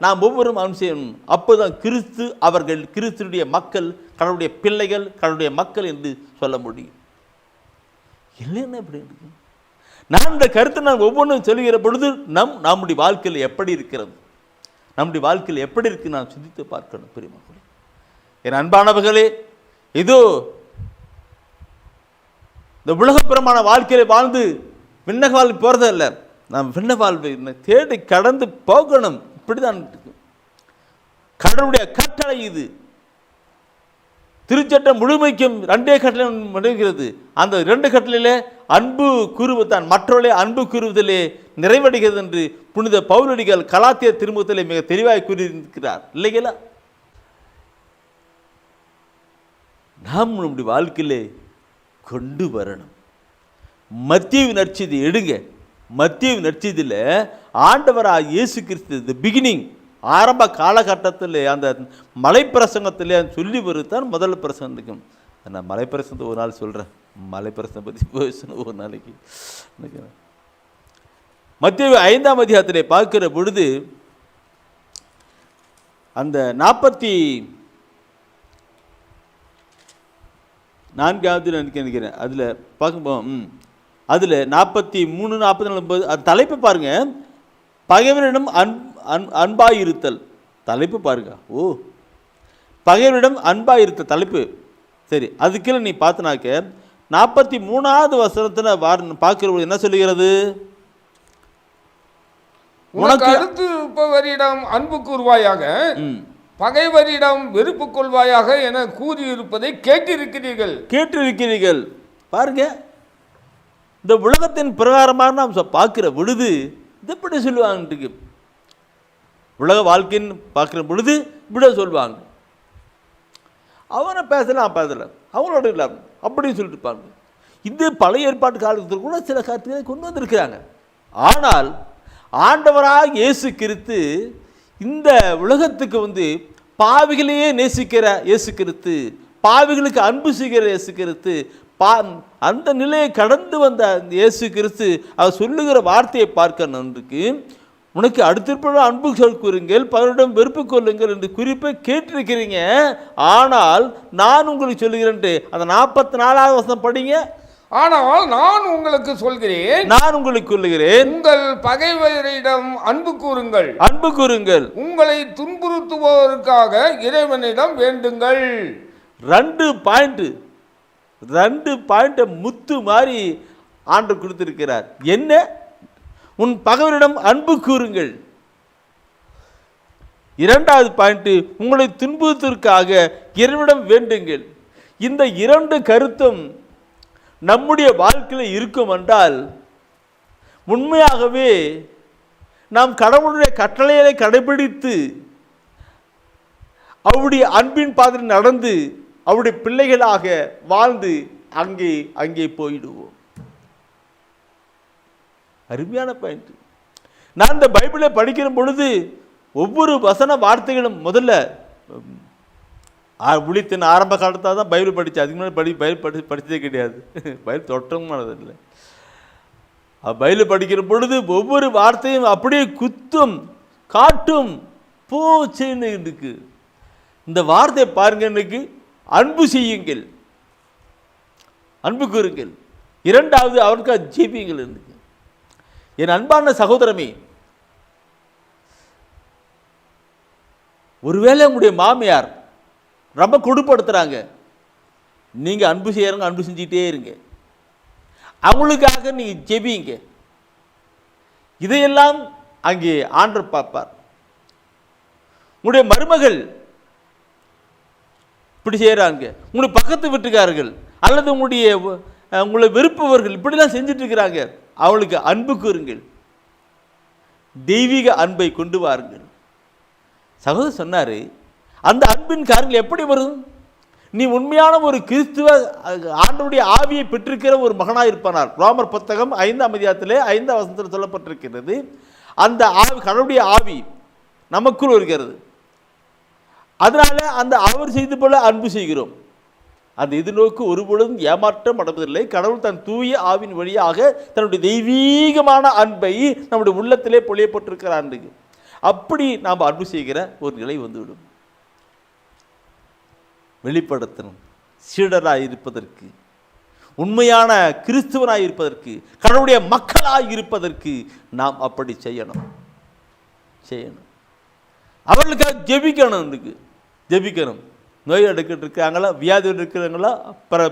நாம் ஒவ்வொரு அன்பு செய்யணும். அப்போதான் கிறிஸ்து அவர்கள், கிறிஸ்துடைய மக்கள், கடவுளுடைய பிள்ளைகள், கடவுளுடைய மக்கள் என்று சொல்ல முடியும். இல்லைன்னா எப்படி இருக்கு? நான் இந்த கருத்தை நான் ஒவ்வொன்றும் சொல்லுகிற பொழுது நம்முடைய வாழ்க்கையில் எப்படி இருக்கிறது, நம்முடைய வாழ்க்கையில் எப்படி இருக்கு நான் சிந்தித்து பார்க்கணும். பெரியமக்களே, என் அன்பானவர்களே, இதோ இந்த உலகப்புறமான வாழ்க்கையில வாழ்ந்து விண்ணக வாழ்வு போறதில்லை, நாம் விண்ண வாழ்வை தேடி கடந்து போகணும். இப்படிதான் கடவுளுடைய கட்டளை இது. திருச்சட்டம் முழுமைக்கும் 2 கட்டளை முடிகிறது. அந்த 2 கட்டளையிலே அன்பு கூறுவதுதான் மற்றவர்களே அன்பு கூறுவதிலே நிறைவடைகிறது என்று புனித பவுலடிகள் கலாத்திய திருமுகத்திலே மிக தெளிவாக கூறியிருக்கிறார். இல்லைங்களா? நாம் நம்முடைய வாழ்க்கையிலே கொண்டு வரணும். மத்தேயு நற்செய்தி எடுங்க. மத்தேயு நற்செய்தியில் ஆண்டவராக இயேசு கிறிஸ்து தி பிகினிங், ஆரம்ப காலகட்டத்தில் அந்த மலைப்பிரசங்கத்தில் சொல்லி வருதான் முதல் பிரசங்கம் இருக்கும். நான் மலைப்பிரசங்கத்தை ஒரு நாள் சொல்கிறேன், மலைப்பிரசங்கம் பற்றி பேசணும் ஒரு நாளைக்கு. மத்தேயு 5ஆம் அதிகாரத்திலே பார்க்கிற பொழுது அந்த 44வது நினைக்கிறேன், அதில் பார்க்கும்போது அதில் 43, 44 அது தலைப்பு பாருங்க, பகைவரிடம் அன்பாயிருத்தல். தலைப்பு பாருங்க. ஓ, பகைவரிடம் அன்பாயிருத்தல் தலைப்பு. சரி, அதுக்குள்ள நீ பார்த்தனாக்க 43வது வசனத்தில் பார்க்கிறவங்க என்ன சொல்லுகிறது? உனக்கு அடுத்து இருப்பவரிடம் அன்பு கூறுவாயாக, பகைவரிடம் வெறுப்பு கொள்வாயாக என கூறியிருப்பதை கேட்டிருக்கிறீர்கள். பாருங்க, இந்த உலகத்தின் பிரகாரமாக நாம் பார்க்கிற பொழுது இது எப்படி சொல்லுவாங்க? உலக வாழ்க்கைன்னு பார்க்குற பொழுது இப்படி சொல்லுவாங்க. அவனை பேசலாம் பேசல, அவங்களோட இல்லாம அப்படின்னு சொல்லிட்டு இருப்பாங்க. இது பழைய ஏற்பாட்டு காலத்தில் கூட சில கருத்துக்களை கொண்டு வந்திருக்கிறாங்க. ஆனால் ஆண்டவராக இயேசு கிறிஸ்து இந்த உலகத்துக்கு பாவிகளையே நேசிக்கிற இயேசு கிறிஸ்து, பாவிகளுக்கு அன்பு செய்கிற இயேசு கிறிஸ்து, அந்த நிலையை கடந்து வந்த இயேசு கிறிஸ்து அவர் சொல்லுகிற வார்த்தையை பார்க்க நன்றுக்கு, உனக்கு அடுத்திருப்ப அன்பு கூறுங்கள், பலரிடம் வெறுப்பு கொள்ளுங்கள் என்று குறிப்பை கேட்டிருக்கிறீங்க. ஆனால் நான் உங்களுக்கு சொல்லுகிறேன், அந்த 44வது வசனம் படிங்க. ஆனால் நான் உங்களுக்கு சொல்கிறேன், நான் உங்களுக்கு சொல்லுகிறேன், உங்கள் பகைவரிடம் அன்பு கூறுங்கள், உங்களை துன்புறுத்துவோருக்காக இறைவனிடம் வேண்டுங்கள். 2 பாயிண்ட் முத்து மாதிரி ஆண்டவர் கொடுத்திருக்கிறார். என்ன? உன் பகைவரிடம் அன்பு கூறுங்கள். 2வது பாயிண்ட், உங்களை துன்புறுத்துவதற்காக இறைவனிடம் வேண்டுங்கள். இந்த 2 கருத்தும் நம்முடைய வாழ்க்கையில் இருக்கும் என்றால் உண்மையாகவே நாம் கடவுளுடைய கட்டளைகளை கடைபிடித்து அவருடைய அன்பின் பாதையில் நடந்து அவருடைய பிள்ளைகளாக வாழ்ந்து அங்கே போயிடுவோம். அருமையான பாயிண்ட். நான் இந்த பைபிளை படிக்கிற பொழுது ஒவ்வொரு வசன வார்த்தைகளும் முதல்ல விழித்தின் ஆரம்ப காலத்தாக தான் பைபிள் படித்தேன். அதுக்கு முன்னாடி பைபிள் படித்ததே கிடையாது. பைபிள் தொட்டமானதில்லை. பைபிள் படிக்கிற பொழுது ஒவ்வொரு வார்த்தையும் அப்படியே குத்தும் காட்டும் போச்சுன்னு இருக்கு. இந்த வார்த்தையை பாருங்க, இன்னைக்கு அன்பு செய்யுங்கள், அன்பு கூறுங்கள். 2வது அவருக்காக ஜெபியுங்கள். இருக்கு என் அன்பான சகோதரமே, ஒருவேளை உங்களுடைய மாமியார் ரொம்ப கொடுப்படுத்துறாங்க, நீங்க அன்பு செய்யறவங்க அன்பு செஞ்சுட்டே இருங்க, அவங்களுக்காக நீங்க ஜெபிங்க. இதையெல்லாம் அங்கே ஆண்டவர் பார்ப்பார். உங்களுடைய மருமகள் இப்படி செய்யறாங்க, உங்களுடைய பக்கத்து வீட்டுக்காரர்கள் அல்லது உங்களை வெறுப்பவர்கள் இப்படிலாம் செஞ்சுட்டு இருக்கிறாங்க, அவளுக்கு அன்பு கூறுங்கள், தெய்வீக அன்பை கொண்டு வாருங்கள். சகோதரர் சொன்னாரு, அந்த அன்பின் காரணங்கள் எப்படி வரும்? நீ உண்மையான ஒரு கிறிஸ்துவ ஆண்டவருடைய ஆவியை பெற்றிருக்கிற ஒரு மகனாக இருப்பானார். ரோமர் புத்தகம் 5ஆம் அதிகாரத்திலே 5ஆம் வசனத்தில் சொல்லப்பட்டிருக்கிறது. அந்த ஆவி, கடவுளுடைய ஆவி நமக்குள் இருக்கிறது. அதனால அந்த அவர் செய்து போல அன்பு செய்கிறோம். அந்த எதிர்நோக்கு ஒருபொழுதும் ஏமாற்றம் அடைவதில்லை. கடவுள் தன் தூய ஆவின் வழியாக தன்னுடைய தெய்வீகமான அன்பை நம்முடைய உள்ளத்திலே பொழியப்பட்டிருக்கிறார். அப்படி நாம் அன்பு செய்கிற ஒரு நிலை வந்துவிடும். வெளிப்படுத்தணும். சீடராய் இருப்பதற்கு, உண்மையான கிறிஸ்துவனாய் இருப்பதற்கு, கடவுளுடைய மக்களாய் இருப்பதற்கு நாம் அப்படி செய்யணும். அவர்களுக்காக ஜெபிக்கணும். நோய் எடுக்கிட்டு இருக்காங்களா, வியாதி இருக்கிறாங்களா,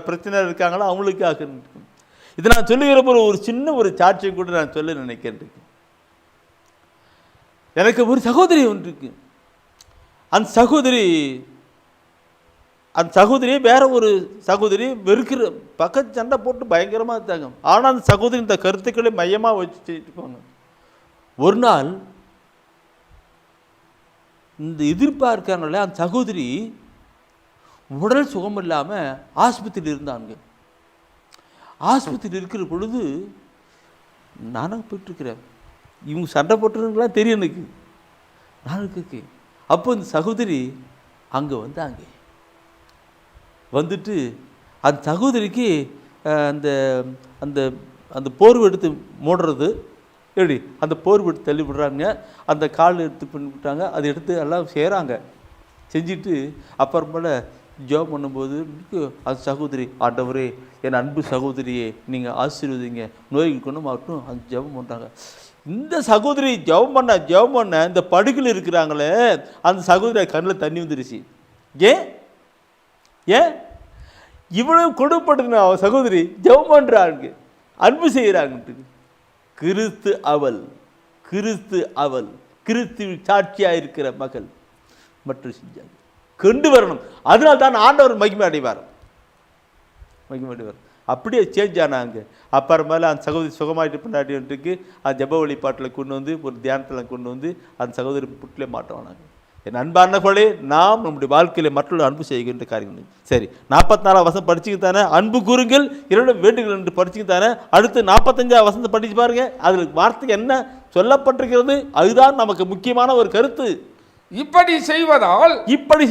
பிரச்சனை இருக்காங்களா, அவங்களுக்காக. இதை நான் சொல்லுகிற ஒரு சின்ன ஒரு சாட்சியை கூட நான் சொல்ல நினைக்கிறேன். எனக்கு ஒரு சகோதரி ஒன்று இருக்கு. அந்த சகோதரியை வேற ஒரு சகோதரி வெறுக்கிற பக்கத்து சண்டை போட்டு பயங்கரமாக இருந்தாங்க. ஆனால் அந்த சகோதரி இந்த கருத்துக்களை மையமாக வச்சு செய்துப்பாங்க. ஒரு நாள் இந்த எதிர்ப்பாக இருக்காங்களே அந்த சகோதரி உடல் சுகம் இல்லாமல் ஆஸ்பத்திரியில் இருந்தாங்க. ஆஸ்பத்திரியில் இருக்கிற பொழுது நானும் போயிட்டுருக்கிறேன். இவங்க சண்டை போட்டுருங்களா தெரியும் எனக்கு. நானும் கேட்க. அப்போ இந்த சகோதரி அங்கே வந்துட்டு அந்த சகோதரிக்கு அந்த அந்த அந்த போர்வை எடுத்து மூடுறது எப்படி அந்த போர்வை எடுத்து தள்ளி விடுறாங்க. அந்த கால் எடுத்து பண்ணிவிட்டாங்க. அதை எடுத்து எல்லாம் செய்கிறாங்க. செஞ்சுட்டு அப்புறமேல ஜெபம் பண்ணும்போது அந்த சகோதரி, ஆண்டவரே என் அன்பு சகோதரியே நீங்கள் ஆசீர்வதிங்க, நோய்க்கு குணமாகட்டும், அந்த ஜெபம் பண்ணுறாங்க. இந்த சகோதரி ஜெபம் பண்ண இந்த படுக்கையில் இருக்கிறாங்களே அந்த சகோதரி கண்ணில் தண்ணி வந்துருச்சு. ஏன் இவ்வளவு கொடுப்பட்டு சகோதரி ஜெபம் பண்ணுறாங்க, அன்பு செய்கிறாங்க. கிறிஸ்து அவள் கிறிஸ்து சாட்சியாக இருக்கிற மகள் மற்றும் செஞ்சாங்க. கொண்டு வரணும். அதனால தான் ஆண்டவர் மகிமை அடைவார். அப்படியே சேஞ்ச் ஆனாங்க. அப்புறமேல அந்த சகோதரி சுகமாயிட்டு பின்னாடிக்கு அந்த ஜெப வழிபாட்டில் கொண்டு வந்து ஒரு தியானத்தில் கொண்டு வந்து அந்த சகோதரி புட்டிலே மாட்டோம்னாங்க. என் அன்பானவர்களே, நாம் நம்முடைய வாழ்க்கையில் மற்றொரு அன்பு செய்கின்ற காரியங்கள். சரி, 44 வசனம் படிச்சுக்கிட்டானே, அன்பு கூறுங்கள் இரண்டும் வேண்டுங்கள் என்று படிச்சுக்கிட்டானே. அடுத்து 45 வசனத்தை படிச்சு பாருங்க. அதில் வார்த்தை என்ன சொல்லப்பட்டிருக்கிறது, அதுதான் நமக்கு முக்கியமான ஒரு கருத்து. இப்படி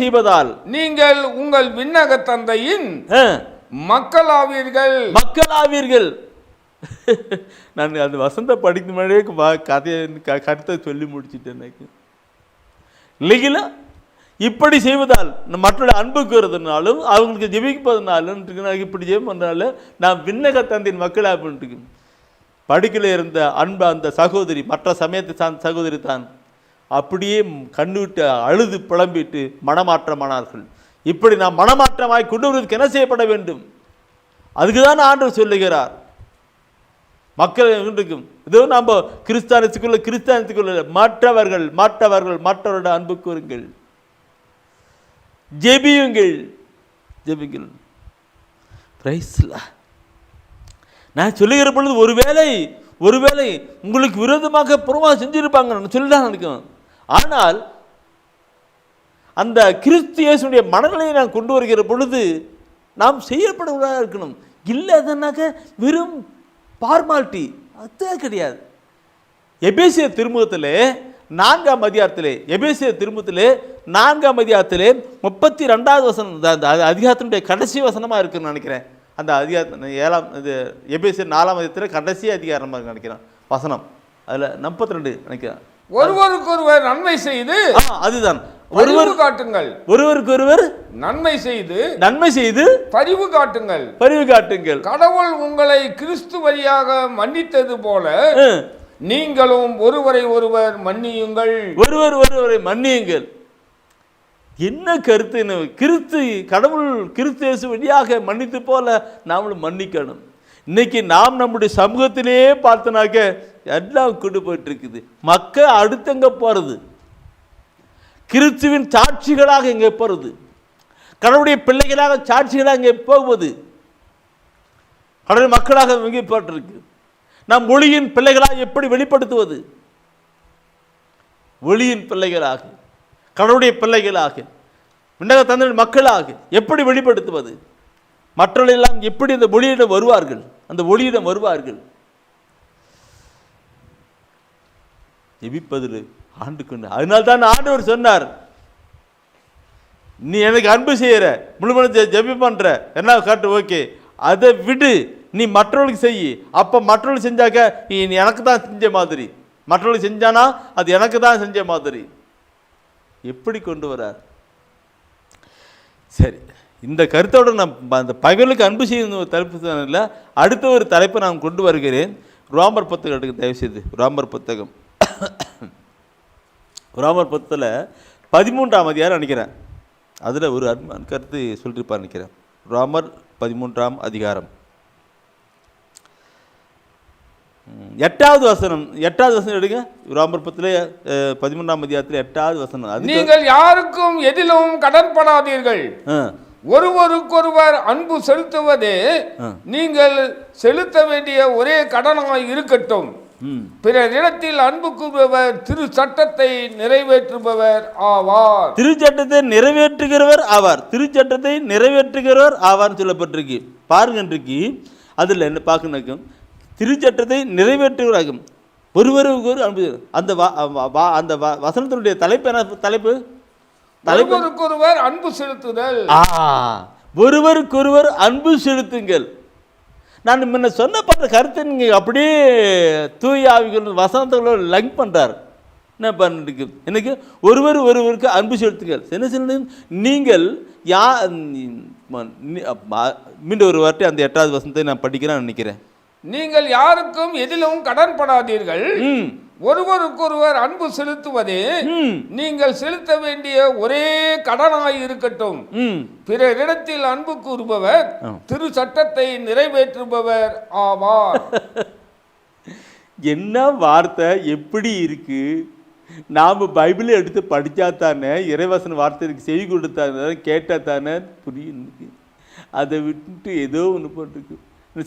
செய்வதால் நீங்கள் உங்கள் விண்ணக தந்தையின் மக்களாவீர்கள். நான் அந்த வசந்த படிக்கும் முன்னாடியே கருத்தை சொல்லி முடிச்சுட்டேன். இல்லைங்களா? இப்படி செய்வதால் மற்றொரு அன்பு கூறுறதுனாலும் அவங்களுக்கு ஜெபிப்பதுனாலும் இப்படி ஜெபம் பண்ணாலும் நான் விண்ணக தந்தையின் மக்களாக பண்ணிட்டு படிக்கல இருந்த அன்பு அந்த சகோதரி, மற்ற சமயத்தை சார்ந்த சகோதரி தான் அப்படியே கண்ணுவிட்டு அழுது புலம்பிட்டு மனமாற்றமானார்கள். இப்படி நாம் மனமாற்றமாய் கொண்டு வருவதற்கு என்ன செய்யப்பட வேண்டும்? அதுக்கு தான் ஆண்டவர் சொல்லுகிறார். மக்கள் இருக்கும் இதோ நம்ம கிறிஸ்தானத்துக்குள்ள மற்றவரோட அன்பு கூறுங்கள், ஜெபியுங்கள். நான் சொல்லுகிற பொழுது ஒருவேளை உங்களுக்கு விரோதமாக புறமாக செஞ்சிருப்பாங்க சொல்லிதான் நினைக்கும். ஆனால் அந்த கிறிஸ்து இயேசுடைய மனநிலையை நான் கொண்டு வருகிற பொழுது நாம் செய்யப்படுவதாக இருக்கணும். இல்லை அதனாக்க வெறும் ஃபார்மாலிட்டி அது கிடையாது. எபேசியர் திருமுகத்திலே 4ஆம் அதிகாரத்திலே 32வது வசனம், அதிகாரத்தினுடைய கடைசி வசனமாக இருக்குன்னு நினைக்கிறேன். அந்த அதிகாரம் 7ஆம் இது எபேசியர் 4ஆம் அதிகாரத்தில் கடைசி அதிகாரமாக நினைக்கிறேன் வசனம். அதில் 42 நினைக்கிறேன். ஒருவருக்கொருவர் நன்மை செய்து, அதுதான் ஒருவருக்கொருவர் நன்மை செய்து பரிவு காட்டுங்கள். கடவுள் உங்களை கிறிஸ்து வழியாக மன்னித்தது போல நீங்களும் ஒருவரை ஒருவர் மன்னியுங்கள். என்ன கருத்து? கடவுள் கிறிஸ்து இயேசு வழியாக மன்னித்து போல நாமளும் மன்னிக்கணும். இன்னைக்கு நாம் நம்முடைய சமூகத்திலே பார்த்தனாக்க எல்லாம் கொண்டு போயிட்டு இருக்குது. மக்கள் அடுத்தங்க போறது, கிறிஸ்துவின் சாட்சிகளாக எங்கே போறது, கடவுளுடைய பிள்ளைகளாக சாட்சிகளாக எங்கே போவது, கடவுள் மக்களாக எங்கே போட்டிருக்கு. நாம் ஒளியின் பிள்ளைகளாக எப்படி வெளிப்படுத்துவது? ஒளியின் பிள்ளைகளாக, கடவுளுடைய பிள்ளைகளாக விண்ணக தந்தையின் மக்களாக எப்படி வெளிப்படுத்துவது? மற்றவர்கள் எல்லாம் எப்படி அந்த ஒளியிடம் வருவார்கள்? அந்த ஒளியிடம் வருவார்கள். ஜெபிப்பதில் ஆண்டுக்கு. அதனால்தான் ஆண்டவர் சொன்னார், நீ எனக்கு அன்பு செய்யற, முழுமன ஜெபி பண்ற, என்ன காட்டு, ஓகே, அதை விடு, நீ மற்றவர்களுக்கு செய். அப்போ மற்றவர்களுக்கு செஞ்சாக்க நீ எனக்கு தான் செஞ்ச மாதிரி, மற்றவர்களுக்கு செஞ்சானா அது எனக்கு தான் செஞ்ச மாதிரி. எப்படி கொண்டு வரார்? சரி, இந்த கருத்தோடு நான் அந்த பகலுக்கு அன்பு செய்ய தலைப்பு இல்லை, அடுத்த ஒரு தலைப்பை நான் கொண்டு வருகிறேன். ரோமர் புத்தகம் எடுக்க தயவுசெய்து. ரோமர் புத்தகம், ரோமர் புத்தகத்தில் 13ஆம் அதிகாரம் நினைக்கிறேன், அதில் ஒரு அன்பான கருத்து சொல்லியிருப்பார் நினைக்கிறேன். ரோமர் 13ஆம் அதிகாரம் 8வது வசனம். 8வது வசனம் எடுங்க. ரோமர் புத்தகத்தில் 13ஆம் அதிகாரத்தில் 8வது வசனம். நீங்கள் யாருக்கும் எதிலும் கடன்படாதீர்கள், ஒருவருக்கொருவர் அன்பு செலுத்துவதே நீங்கள் செலுத்த வேண்டிய ஒரே கடனாய் இருக்கட்டும். பிறரிடத்தில் அன்பு கூறுபவர் திரு சட்டத்தை நிறைவேற்றுபவர் ஆவார். திருச்சட்டத்தை நிறைவேற்றுகிறவர் ஆவார். திருச்சட்டத்தை நிறைவேற்றுகிறவர் ஆவார்னு சொல்லப்பட்டிருக்கு. பாருங்க, இன்றைக்கு அதில் என்ன பார்க்கணும், திருச்சட்டத்தை நிறைவேற்றுகிறாகும் ஒருவருக்கு ஒரு அன்பு. அந்த அந்த வசனத்தினுடைய தலைப்பு என்ன? தலைப்பு ஒருவருக்கொருவர் அன்பு செலுத்துதல். ஒருவருக்கொருவர் அன்பு செலுத்துங்கள். நான் முன்ன சொன்னப்பட்ட கருத்தை நீங்கள் அப்படியே தூய ஆவிகள் வசனத்தோடு லிங்க் பண்ணுறார். என்ன பண்ணிருக்கு எனக்கு? ஒருவருக்கு அன்பு செலுத்துங்கள். என்ன சொல்லுங்க, நீங்கள் மீண்டும் ஒரு வார்த்தை அந்த 8வது வசனத்தை நான் படிக்கிறேன்னு நினைக்கிறேன். நீங்கள் யாருக்கும் எதிலும் கடன்படாதீர்கள், ஒருவருக்கொருவர் அன்பு செலுத்துவதே நீங்கள் செலுத்த வேண்டிய ஒரே கடனாய் இருக்கட்டும். பிறரிடத்தில் அன்பு கூறுபவர் திரு சட்டத்தை நிறைவேற்றுபவர் ஆவார். என்ன வார்த்தை, எப்படி இருக்கு! நாம் பைபிளை எடுத்து படித்தா தானே, இறைவசன வார்த்தைக்கு செவி கொடுத்தா கேட்டால் தானே புரியும். அதை விட்டுட்டு ஏதோ ஒன்று போட்டுருக்கு.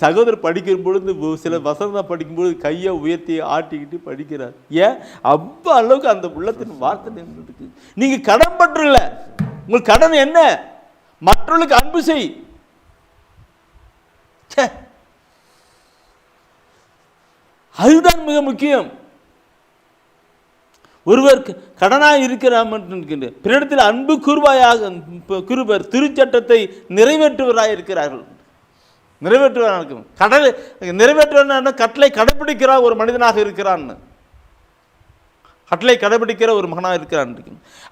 சகோதரர் படிக்கிற பொழுது சில வசனம் படிக்கும்போது கையை உயர்த்தி ஆட்டிக்கிட்டு படிக்கிறார். ஏன் அவ்வளோ அளவுக்கு அந்த உள்ளத்தின் வார்த்தை இருக்கு. நீங்க கடன் பற்றல, உங்களுக்கு கடன் என்ன? மற்றவர்களுக்கு அன்பு செய். அதுதான் மிக முக்கியம். ஒருவர் கடனாக இருக்கிறார், பிறரிடத்தில் அன்பு கூறுவாயாக கூறுவர் திருச்சட்டத்தை நிறைவேற்றுவராக இருக்கிறார்கள். நிறைவேற்றுவார் கடல் நிறைவேற்றுவார் கட்டளை கடைபிடிக்கிறார் ஒரு மனிதனாக இருக்கிறான்னு, கட்டளை கடைபிடிக்கிற ஒரு மகனாக இருக்கிறான்.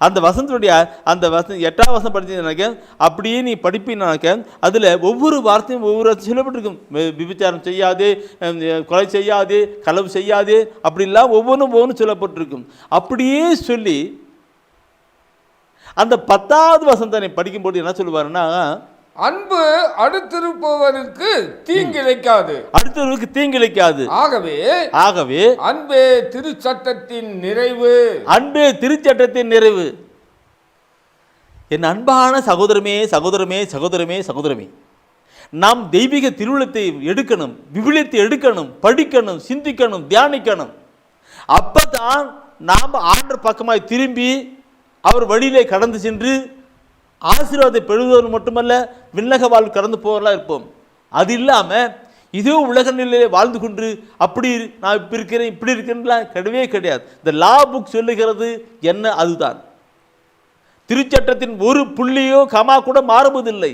அந்த வசனத்துடைய அந்த 8வது வசனம் படிச்சீங்கன்னாக்க அப்படியே நீ படிப்பினாக்க அதில் ஒவ்வொரு வார்த்தையும் ஒவ்வொரு சொல்லப்பட்டிருக்கும். விபச்சாரம் செய்யாதே, கொலை செய்யாதே, களவு செய்யாதே, அப்படிலாம் ஒவ்வொன்றும் சொல்லப்பட்டிருக்கும். அப்படியே சொல்லி அந்த 10வது வசனத்தை படிக்கும்போது என்ன சொல்லுவாருன்னா, அன்பு அடுத்திருப்பவருக்கு தீங்கிழைக்காது, அடுத்தவருக்கு தீங்கிழைக்காது. ஆகவே அன்பே திருச்சட்டத்தின் நிறைவு. அன்பே திருச்சட்டத்தின் நிறைவு. என் அன்பான சகோதரமே சகோதரமே சகோதரமே சகோதரமே, நாம் தெய்வீக திருவுளத்தை எடுக்கணும், விவிலியத்தை எடுக்கணும், படிக்கணும், சிந்திக்கணும், தியானிக்கணும். அப்பதான் நாம் ஆண்டவர் பக்கமாய் திரும்பி அவர் வழியிலே கடந்து சென்று ஆசீர்வாதத்தை பெறுவதோடு மட்டுமல்ல, விண்ணக வாழ்வு கடந்து போகலாம் இருப்போம். அது இல்லாமல் இதோ உலக நிலையிலே வாழ்ந்து கொண்டு அப்படி நான் இப்படி இருக்கிறேன் இப்படி இருக்கிறேன்லாம் கிடையவே கிடையாது. இந்த லா புக் சொல்லுகிறது என்ன? அதுதான். திருச்சட்டத்தின் ஒரு புள்ளியோ கமா கூட மாறுவதில்லை,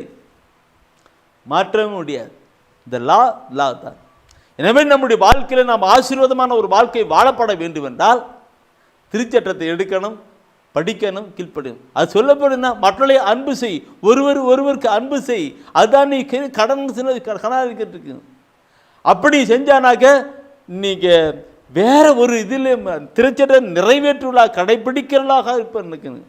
மாற்றவே முடியாது. இந்த லா தான். எனவே நம்முடைய வாழ்க்கையில் நாம் ஆசீர்வாதமான ஒரு வாழ்க்கை வாழப்பட வேண்டும் என்றால் திருச்சட்டத்தை எடுக்கணும், படிக்கணும், கீழ்ப்படியும். அது சொல்லப்படுனா மற்றவர்களை அன்பு செய், ஒருவருக்கு அன்பு செய். அதுதான் நீ கடன் கணக்கு. அப்படி செஞ்சானாக்க நீங்க வேற ஒரு இதில் திருச்சட்டை நிறைவேற்றுள்ளா கடைபிடிக்கிறவளாக இருப்பேன்னு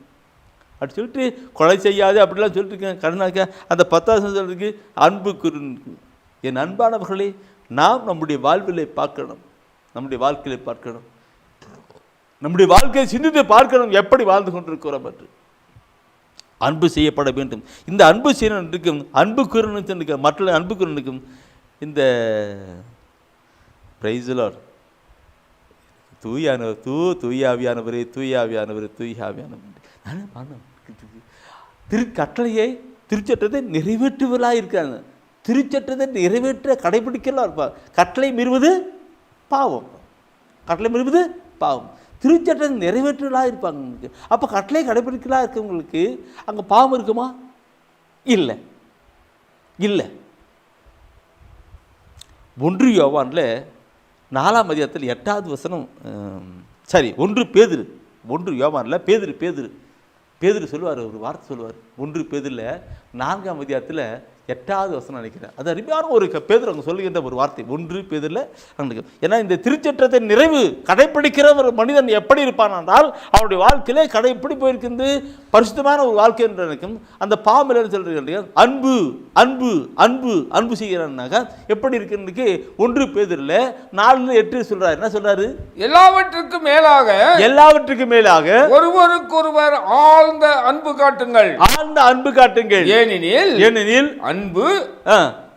அப்படி சொல்லிட்டு கொலை செய்யாது அப்படிலாம் சொல்லிட்டு இருக்கேன். கடனாக்க அந்த 10வது சொல்றதுக்கு அன்பு குறுக்கு. என் அன்பானவர்களே, நாம் நம்முடைய வாழ்விலை பார்க்கணும், நம்முடைய வாழ்க்கையை பார்க்கணும், நம்முடைய வாழ்க்கையை சிந்தித்து பார்க்கணும், எப்படி வாழ்ந்து கொண்டிருக்கிறோம் என்று. அன்பு செய்யப்பட வேண்டும். இந்த அன்பு செய்யணும், அன்பு கூறணும், மற்ற அன்பு கூறணும். இந்த பிரைஸ் லார்ட், தூயாவியானவரே தூயாவியானவரே தூயாவியானவரே. கட்டளையை திருச்சட்டத்தை நிறைவேற்றுவதாக இருக்காங்க. திருச்சட்டத்தை நிறைவேற்ற கடைபிடிக்கலாம் இருப்பார். கட்டளை மீறுவது பாவம், கட்டளை மீறுவது பாவம். திருச்சட்டத்தை நிறைவேற்றலாம் இருப்பாங்க. அப்போ கட்டளை கடைபிடிக்கலாம் இருக்கவங்களுக்கு அங்கே பாவம் இருக்குமா? இல்லை இல்லை. 1 யோவானில் 4ஆம் அதிகாரத்தில் 8வது வசனம், 1 யோவானில் பேதுரு சொல்லுவார், ஒரு வார்த்தை சொல்லுவார். 1 பேதுருல 4ஆம் அதிகாரத்தில் 8வது வசனம் நினைக்கிறேன். அது அருமையான ஒரு பேதுரு அவங்க சொல்லுகின்ற ஒரு வார்த்தை. 1 பேதுருல. ஏன்னா இந்த திருச்சட்டத்தை நிறைவு கடைப்பிடிக்கிற ஒரு மனிதன் எப்படி இருப்பான் என்றால் அவனுடைய வாழ்க்கையிலே எப்படி போயிருக்கிறது? பரிசுத்தமான ஒரு வாழ்க்கை என்று நினைக்கும். அந்த பாவம் இல்லைன்னு சொல்றீங்க. அன்பு அன்பு அன்பு அன்பு செய்கிறான்னாக்கா எப்படி இருக்குன்னு 1 பேதுருல 4:8 சொல்றாரு. என்ன சொல்றாரு? எல்லாவற்றுக்கும் மேலாக ஒருவருக்கொருவர் ஆழ்ந்த அன்பு காட்டுங்கள். ஏனெனில் அன்பு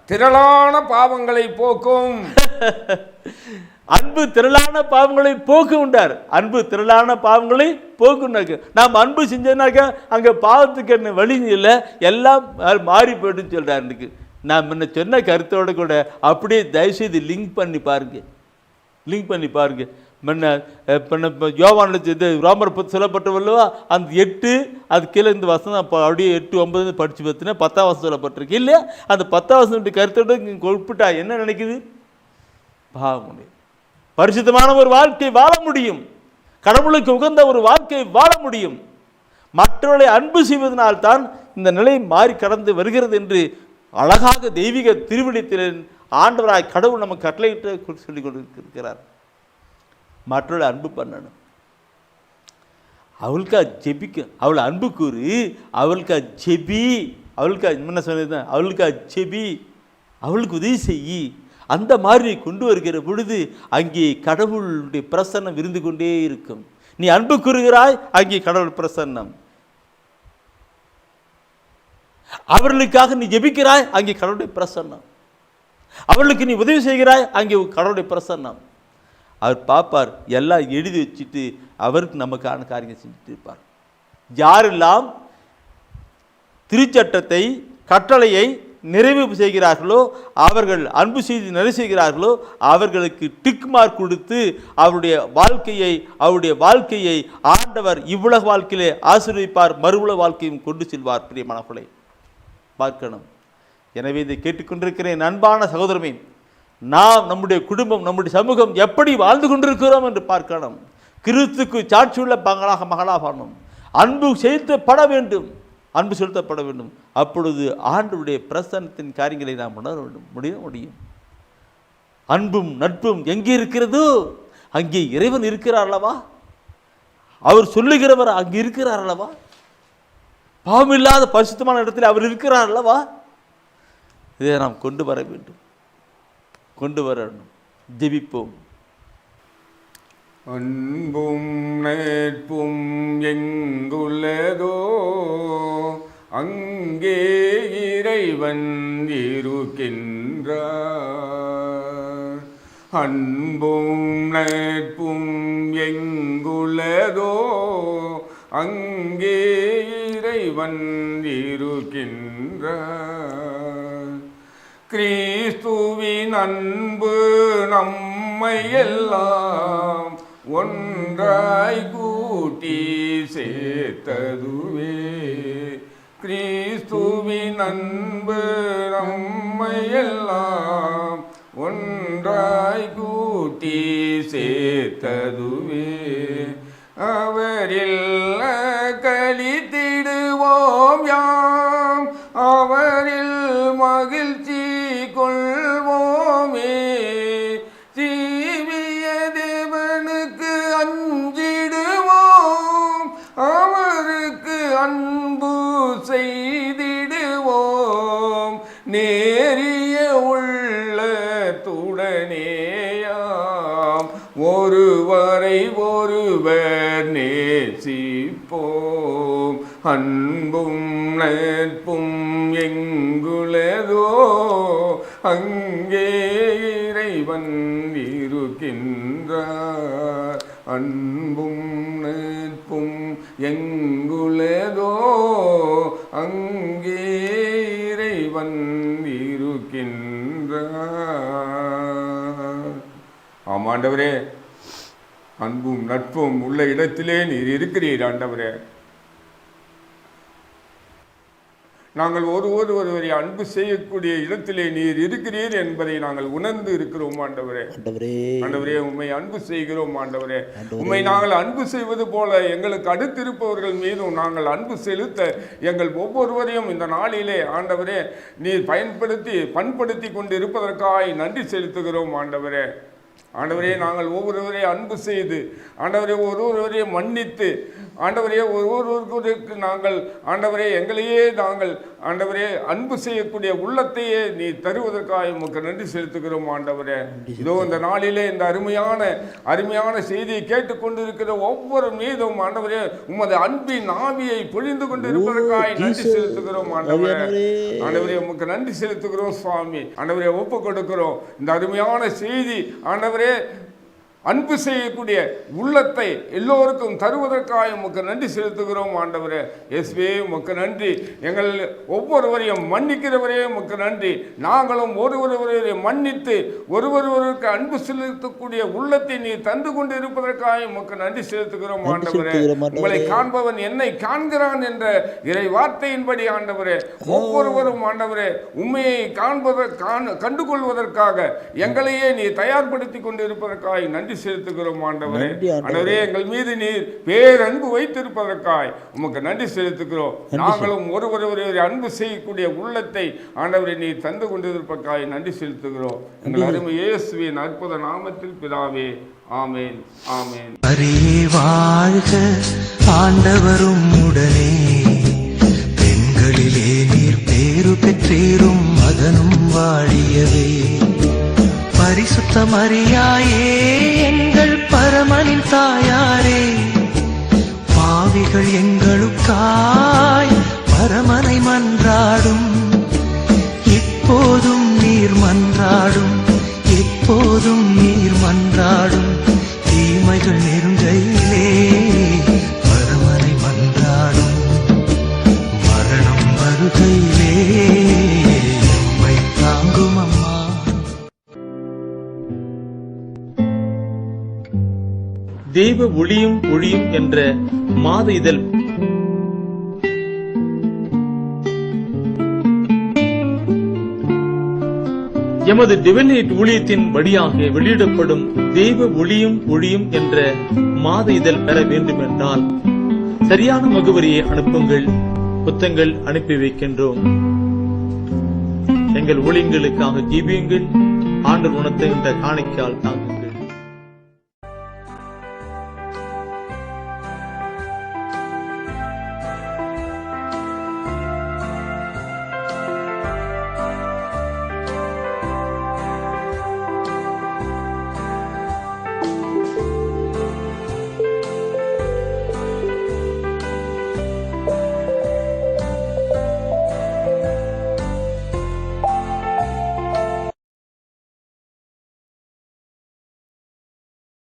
திரளான பாவங்களை போக்கும். அன்பு திரளான பாவங்களை போக்குண்டார். அன்பு திரளான பாவங்களை போக்குனாக்க நாம் அன்பு செஞ்சோன்னாக்கா அங்கே பாவத்துக்கு என்ன வழி இல்லை, எல்லாம் மாறி போய்ட்டுன்னு சொல்கிறார். நான் முன்ன சொன்ன கருத்தோடு கூட அப்படியே தயவுசெய்து லிங்க் பண்ணி பாருங்க. யோவானில் இது ரோமர் சொல்லப்பட்டவல்லவா, அந்த 8 அது கீழே இந்த வசனம் அப்படியே 8, 9 படித்து பார்த்தினா 10ஆம் வசனம் சொல்லப்பட்டிருக்கு இல்லையா? அந்த 10ஆம் வசனம் கருத்தோடு குறிப்பிட்டா என்ன நினைக்குது? பாவம். பரிசுத்தமான ஒரு வாழ்க்கை வாழ முடியும், கடவுளுக்கு உகந்த ஒரு வாழ்க்கை வாழ முடியும். மற்றவர்களை அன்பு செய்வதனால்தான் இந்த நிலை மாறி கடந்து வருகிறது என்று அழகாக தெய்வீக திருவிழித்தில் ஆண்டவராய் கடவுள் நமக்கு கட்டளையிட்டு சொல்லிக் கொண்டிருக்கிறார். மற்றவர்களை அன்பு பண்ணணும், அவளுக்காக ஜெபிக்க, அவளை அன்பு கூறு, அவளுக்காக ஜெபி, அவளுக்காக என்ன சொன்னது, அவளுக்காக ஜெபி, அவளுக்கு உதவி செய்யி. அந்த மாதிரி கொண்டு வருகிற பொழுது அங்கே கடவுளுடைய பிரசன்னம் இருந்து கொண்டே இருக்கும். நீ அன்பு கூறுகிறாய், அங்கே கடவுள் பிரசன்னம். அவர்களுக்காக நீ ஜெபிக்கிறாய், அங்கே கடவுளுடைய பிரசன்னம். அவர்களுக்கு நீ உதவி செய்கிறாய், அங்கே கடவுளுடைய பிரசன்னம். அவர் பார்ப்பார், எல்லாம் எழுதி வச்சுட்டு அவருக்கு நமக்கான காரியங்கள் செஞ்சுட்டு இருப்பார். யாரெல்லாம் திருச்சட்டத்தை கட்டளையை நிறைவு செய்கிறார்களோ, அவர்கள் அன்பு செய்து நிறைவு செய்கிறார்களோ, அவர்களுக்கு டிக் மார்க் கொடுத்து அவருடைய வாழ்க்கையை ஆண்டவர் இவ்வுலக வாழ்க்கையிலே ஆசீர்வதிப்பார், மறுவுலக வாழ்க்கையும் கொண்டு செல்வார். பிரியமானவர்களே பார்க்கணும். எனவே இதை கேட்டுக்கொண்டிருக்கிறேன் அன்பான சகோதரமே, நாம் நம்முடைய குடும்பம், நம்முடைய சமூகம் எப்படி வாழ்ந்து கொண்டிருக்கிறோம் என்று பார்க்கணும். கிறிஸ்துக்கு சாட்சியுள்ள மகளாக வாழணும். அன்பு செலுத்தப்பட வேண்டும். அப்பொழுது ஆண்டவருடைய பிரசன்னத்தின் காரியங்களை நாம் உணர முடியும். அன்பும் நட்பும் எங்கே இருக்கிறதோ அங்கே இறைவன் இருக்கிறார் அல்லவா? அவர் சொல்லுகிறவர் அங்கே இருக்கிறார் அல்லவா? பாவமில்லாத பரிசுத்தமான இடத்தில் அவர் இருக்கிறார் அல்லவா? இதை நாம் கொண்டு வரணும். ஜெபிப்போம். அன்பும் நட்பும் எங்குள்ளதோ அங்கே இறைவன் இருக்கின்றார். அன்பும் நட்பும் எங்குள்ளதோ அங்கே இறைவன் இருக்கின்றார். கிறிஸ்துவின் அன்பு நம்மை எல்லாம் ஒன்றாய் கூட்டி சேர்த்ததுவே. கிறிஸ்துவின் அன்பு நம்மை எல்லாம் ஒன்றாய் கூட்டி சேர்த்ததுவே. அவரில் கழித்திடுவோம் யாம், அவரில் மகிழ்ச்சி கொள்வோமே. தீவிய தேவனுக்கு அஞ்சிடுவோம், அவருக்கு அன்பு செய்திடுவோம். நேரிய உள்ளத்துடனேயாம் ஒருவரை ஒருவர் நேசிப்போம். அன்பும் நட்பும் எங்குள்ளதோ அங்கே இறைவன் இருக்கின்றார். அன்பும் நட்பும் எங்குள்ளதோ ஆமாண்டவரே, அன்பும் நட்பும் உள்ள இடத்திலே நீர் இருக்கிறீர் ஆண்டவரே. நாங்கள் ஒருவரை அன்பு செய்யக்கூடிய இடத்திலே நீர் இருக்கிறீர் என்பதை நாங்கள் உணர்ந்து இருக்கிறோம் ஆண்டவரே. ஆண்டவரே, உம்மை அன்பு செய்கிறோம் ஆண்டவரே. உம்மை நாங்கள் அன்பு செய்வது போல எங்களுக்கு அடுத்திருப்பவர்கள் மீதும் நாங்கள் அன்பு செலுத்த எங்கள் ஒவ்வொருவரையும் இந்த நாளிலே ஆண்டவரே நீர் பண்படுத்தி கொண்டு இருப்பதற்காக நன்றி செலுத்துகிறோம் ஆண்டவரே. ஆண்டவரே, நாங்கள் ஒவ்வொருவரை அன்பு செய்து ஆண்டவரே ஒருவரையே மன்னித்து ஆண்டவரே ஒவ்வொருவருக்கு நாங்கள் ஆண்டவரே எங்களையே நாங்கள் ஆண்டவரே அன்பு செய்யக்கூடிய உள்ளத்தையே நீ தருவதற்காக உமக்கு நன்றி செலுத்துகிறோம் ஆண்டவரே. இதோ இந்த நாளிலே இந்த அருமையான செய்தியை கேட்டுக்கொண்டிருக்கிற ஒவ்வொரு மீதும் ஆண்டவரே உமது அன்பின் ஆவியை பொழிந்து கொண்டு இருப்பதற்காக நன்றி செலுத்துகிறோம் ஆண்டவரே. ஆண்டவரே, உமக்கு நன்றி செலுத்துகிறோம் சுவாமி. ஆண்டவரே, ஒப்பு கொடுக்கிறோம் இந்த அருமையான செய்தி ஆண்டவரே அன்பு செய்யக்கூடிய உள்ளத்தை எல்லோருக்கும் தருவதற்காக உமக்கு நன்றி செலுத்துகிறோம் ஆண்டவரே. இயேசுவே, உமக்கு நன்றி. எங்கள் ஒவ்வொருவரையும் மன்னிக்கிறவரே உமக்கு நன்றி. நாங்களும் ஒருவரை மன்னித்து ஒருவருக்கு அன்பு செலுத்தக்கூடிய உள்ளத்தை நீ தந்து கொண்டு இருப்பதற்காக உமக்கு நன்றி செலுத்துகிறோம் ஆண்டவரே. உங்களை காண்பவன் என்னை காண்கிறான் என்ற இறை வார்த்தையின்படி ஆண்டவரே ஒவ்வொருவரும் ஆண்டவரே உண்மையை கண்டுகொள்வதற்காக எங்களையே நீ தயார்படுத்தி கொண்டு இருப்பதற்காக நன்றி செலுத்துகிறோம் ஆண்டவரே. ஆண்டவரே, எங்கள் மீது நீர் பேரன்பு வைத்திருப்பதற்காய் உமக்கு நன்றி செலுத்துகிறோம். நாங்களும் ஒருவரை அன்பு செய்யக்கூடிய உள்ளத்தை ஆண்டவரை நீர் தந்து கொண்டிருப்பதற்காய் நன்றி செலுத்துகிறோம். எங்கள் அருமை இயேசுவின் அற்புத நாமத்தில் பிதாவே, ஆமேன், ஆமேன். வாழ்க ஆண்டவரும் உடனே, பெண்களிலே நீர் பேரு பெற்றீரும் மகனும் வாழியவே. பரிசுத்த மரியாயே எங்கள் பரமனின் தாயாரே, பாவிகள் எங்களுக்காய் பரமனை மன்றாடும். இப்போதும் நீர் மன்றாடும், எப்போதும் நீர் மன்றாடும். தீமைகள் நெருங்கையிலே பரமனை மன்றாடும். மரணம் வருகையிலே எம்மை தாங்கும் அம்மா. தெய்வ ஒளியும் ஒளியும் என்ற மாத இதழ் எமது டிவைன் ஊழியத்தின் வழியாக வெளியிடப்படும் தெய்வ ஒளியும் ஒளியும் என்ற மாத இதழ் பெற வேண்டும் என்றால் சரியான முகவரியை அனுப்புங்கள். புத்தகங்கள் அனுப்பி வைக்கின்றோம். எங்கள் ஊழியங்களுக்காக ஜீவியுங்கள். ஆண்டவர் உணர்த்துகின்ற காணிக்கையால் தாங்க.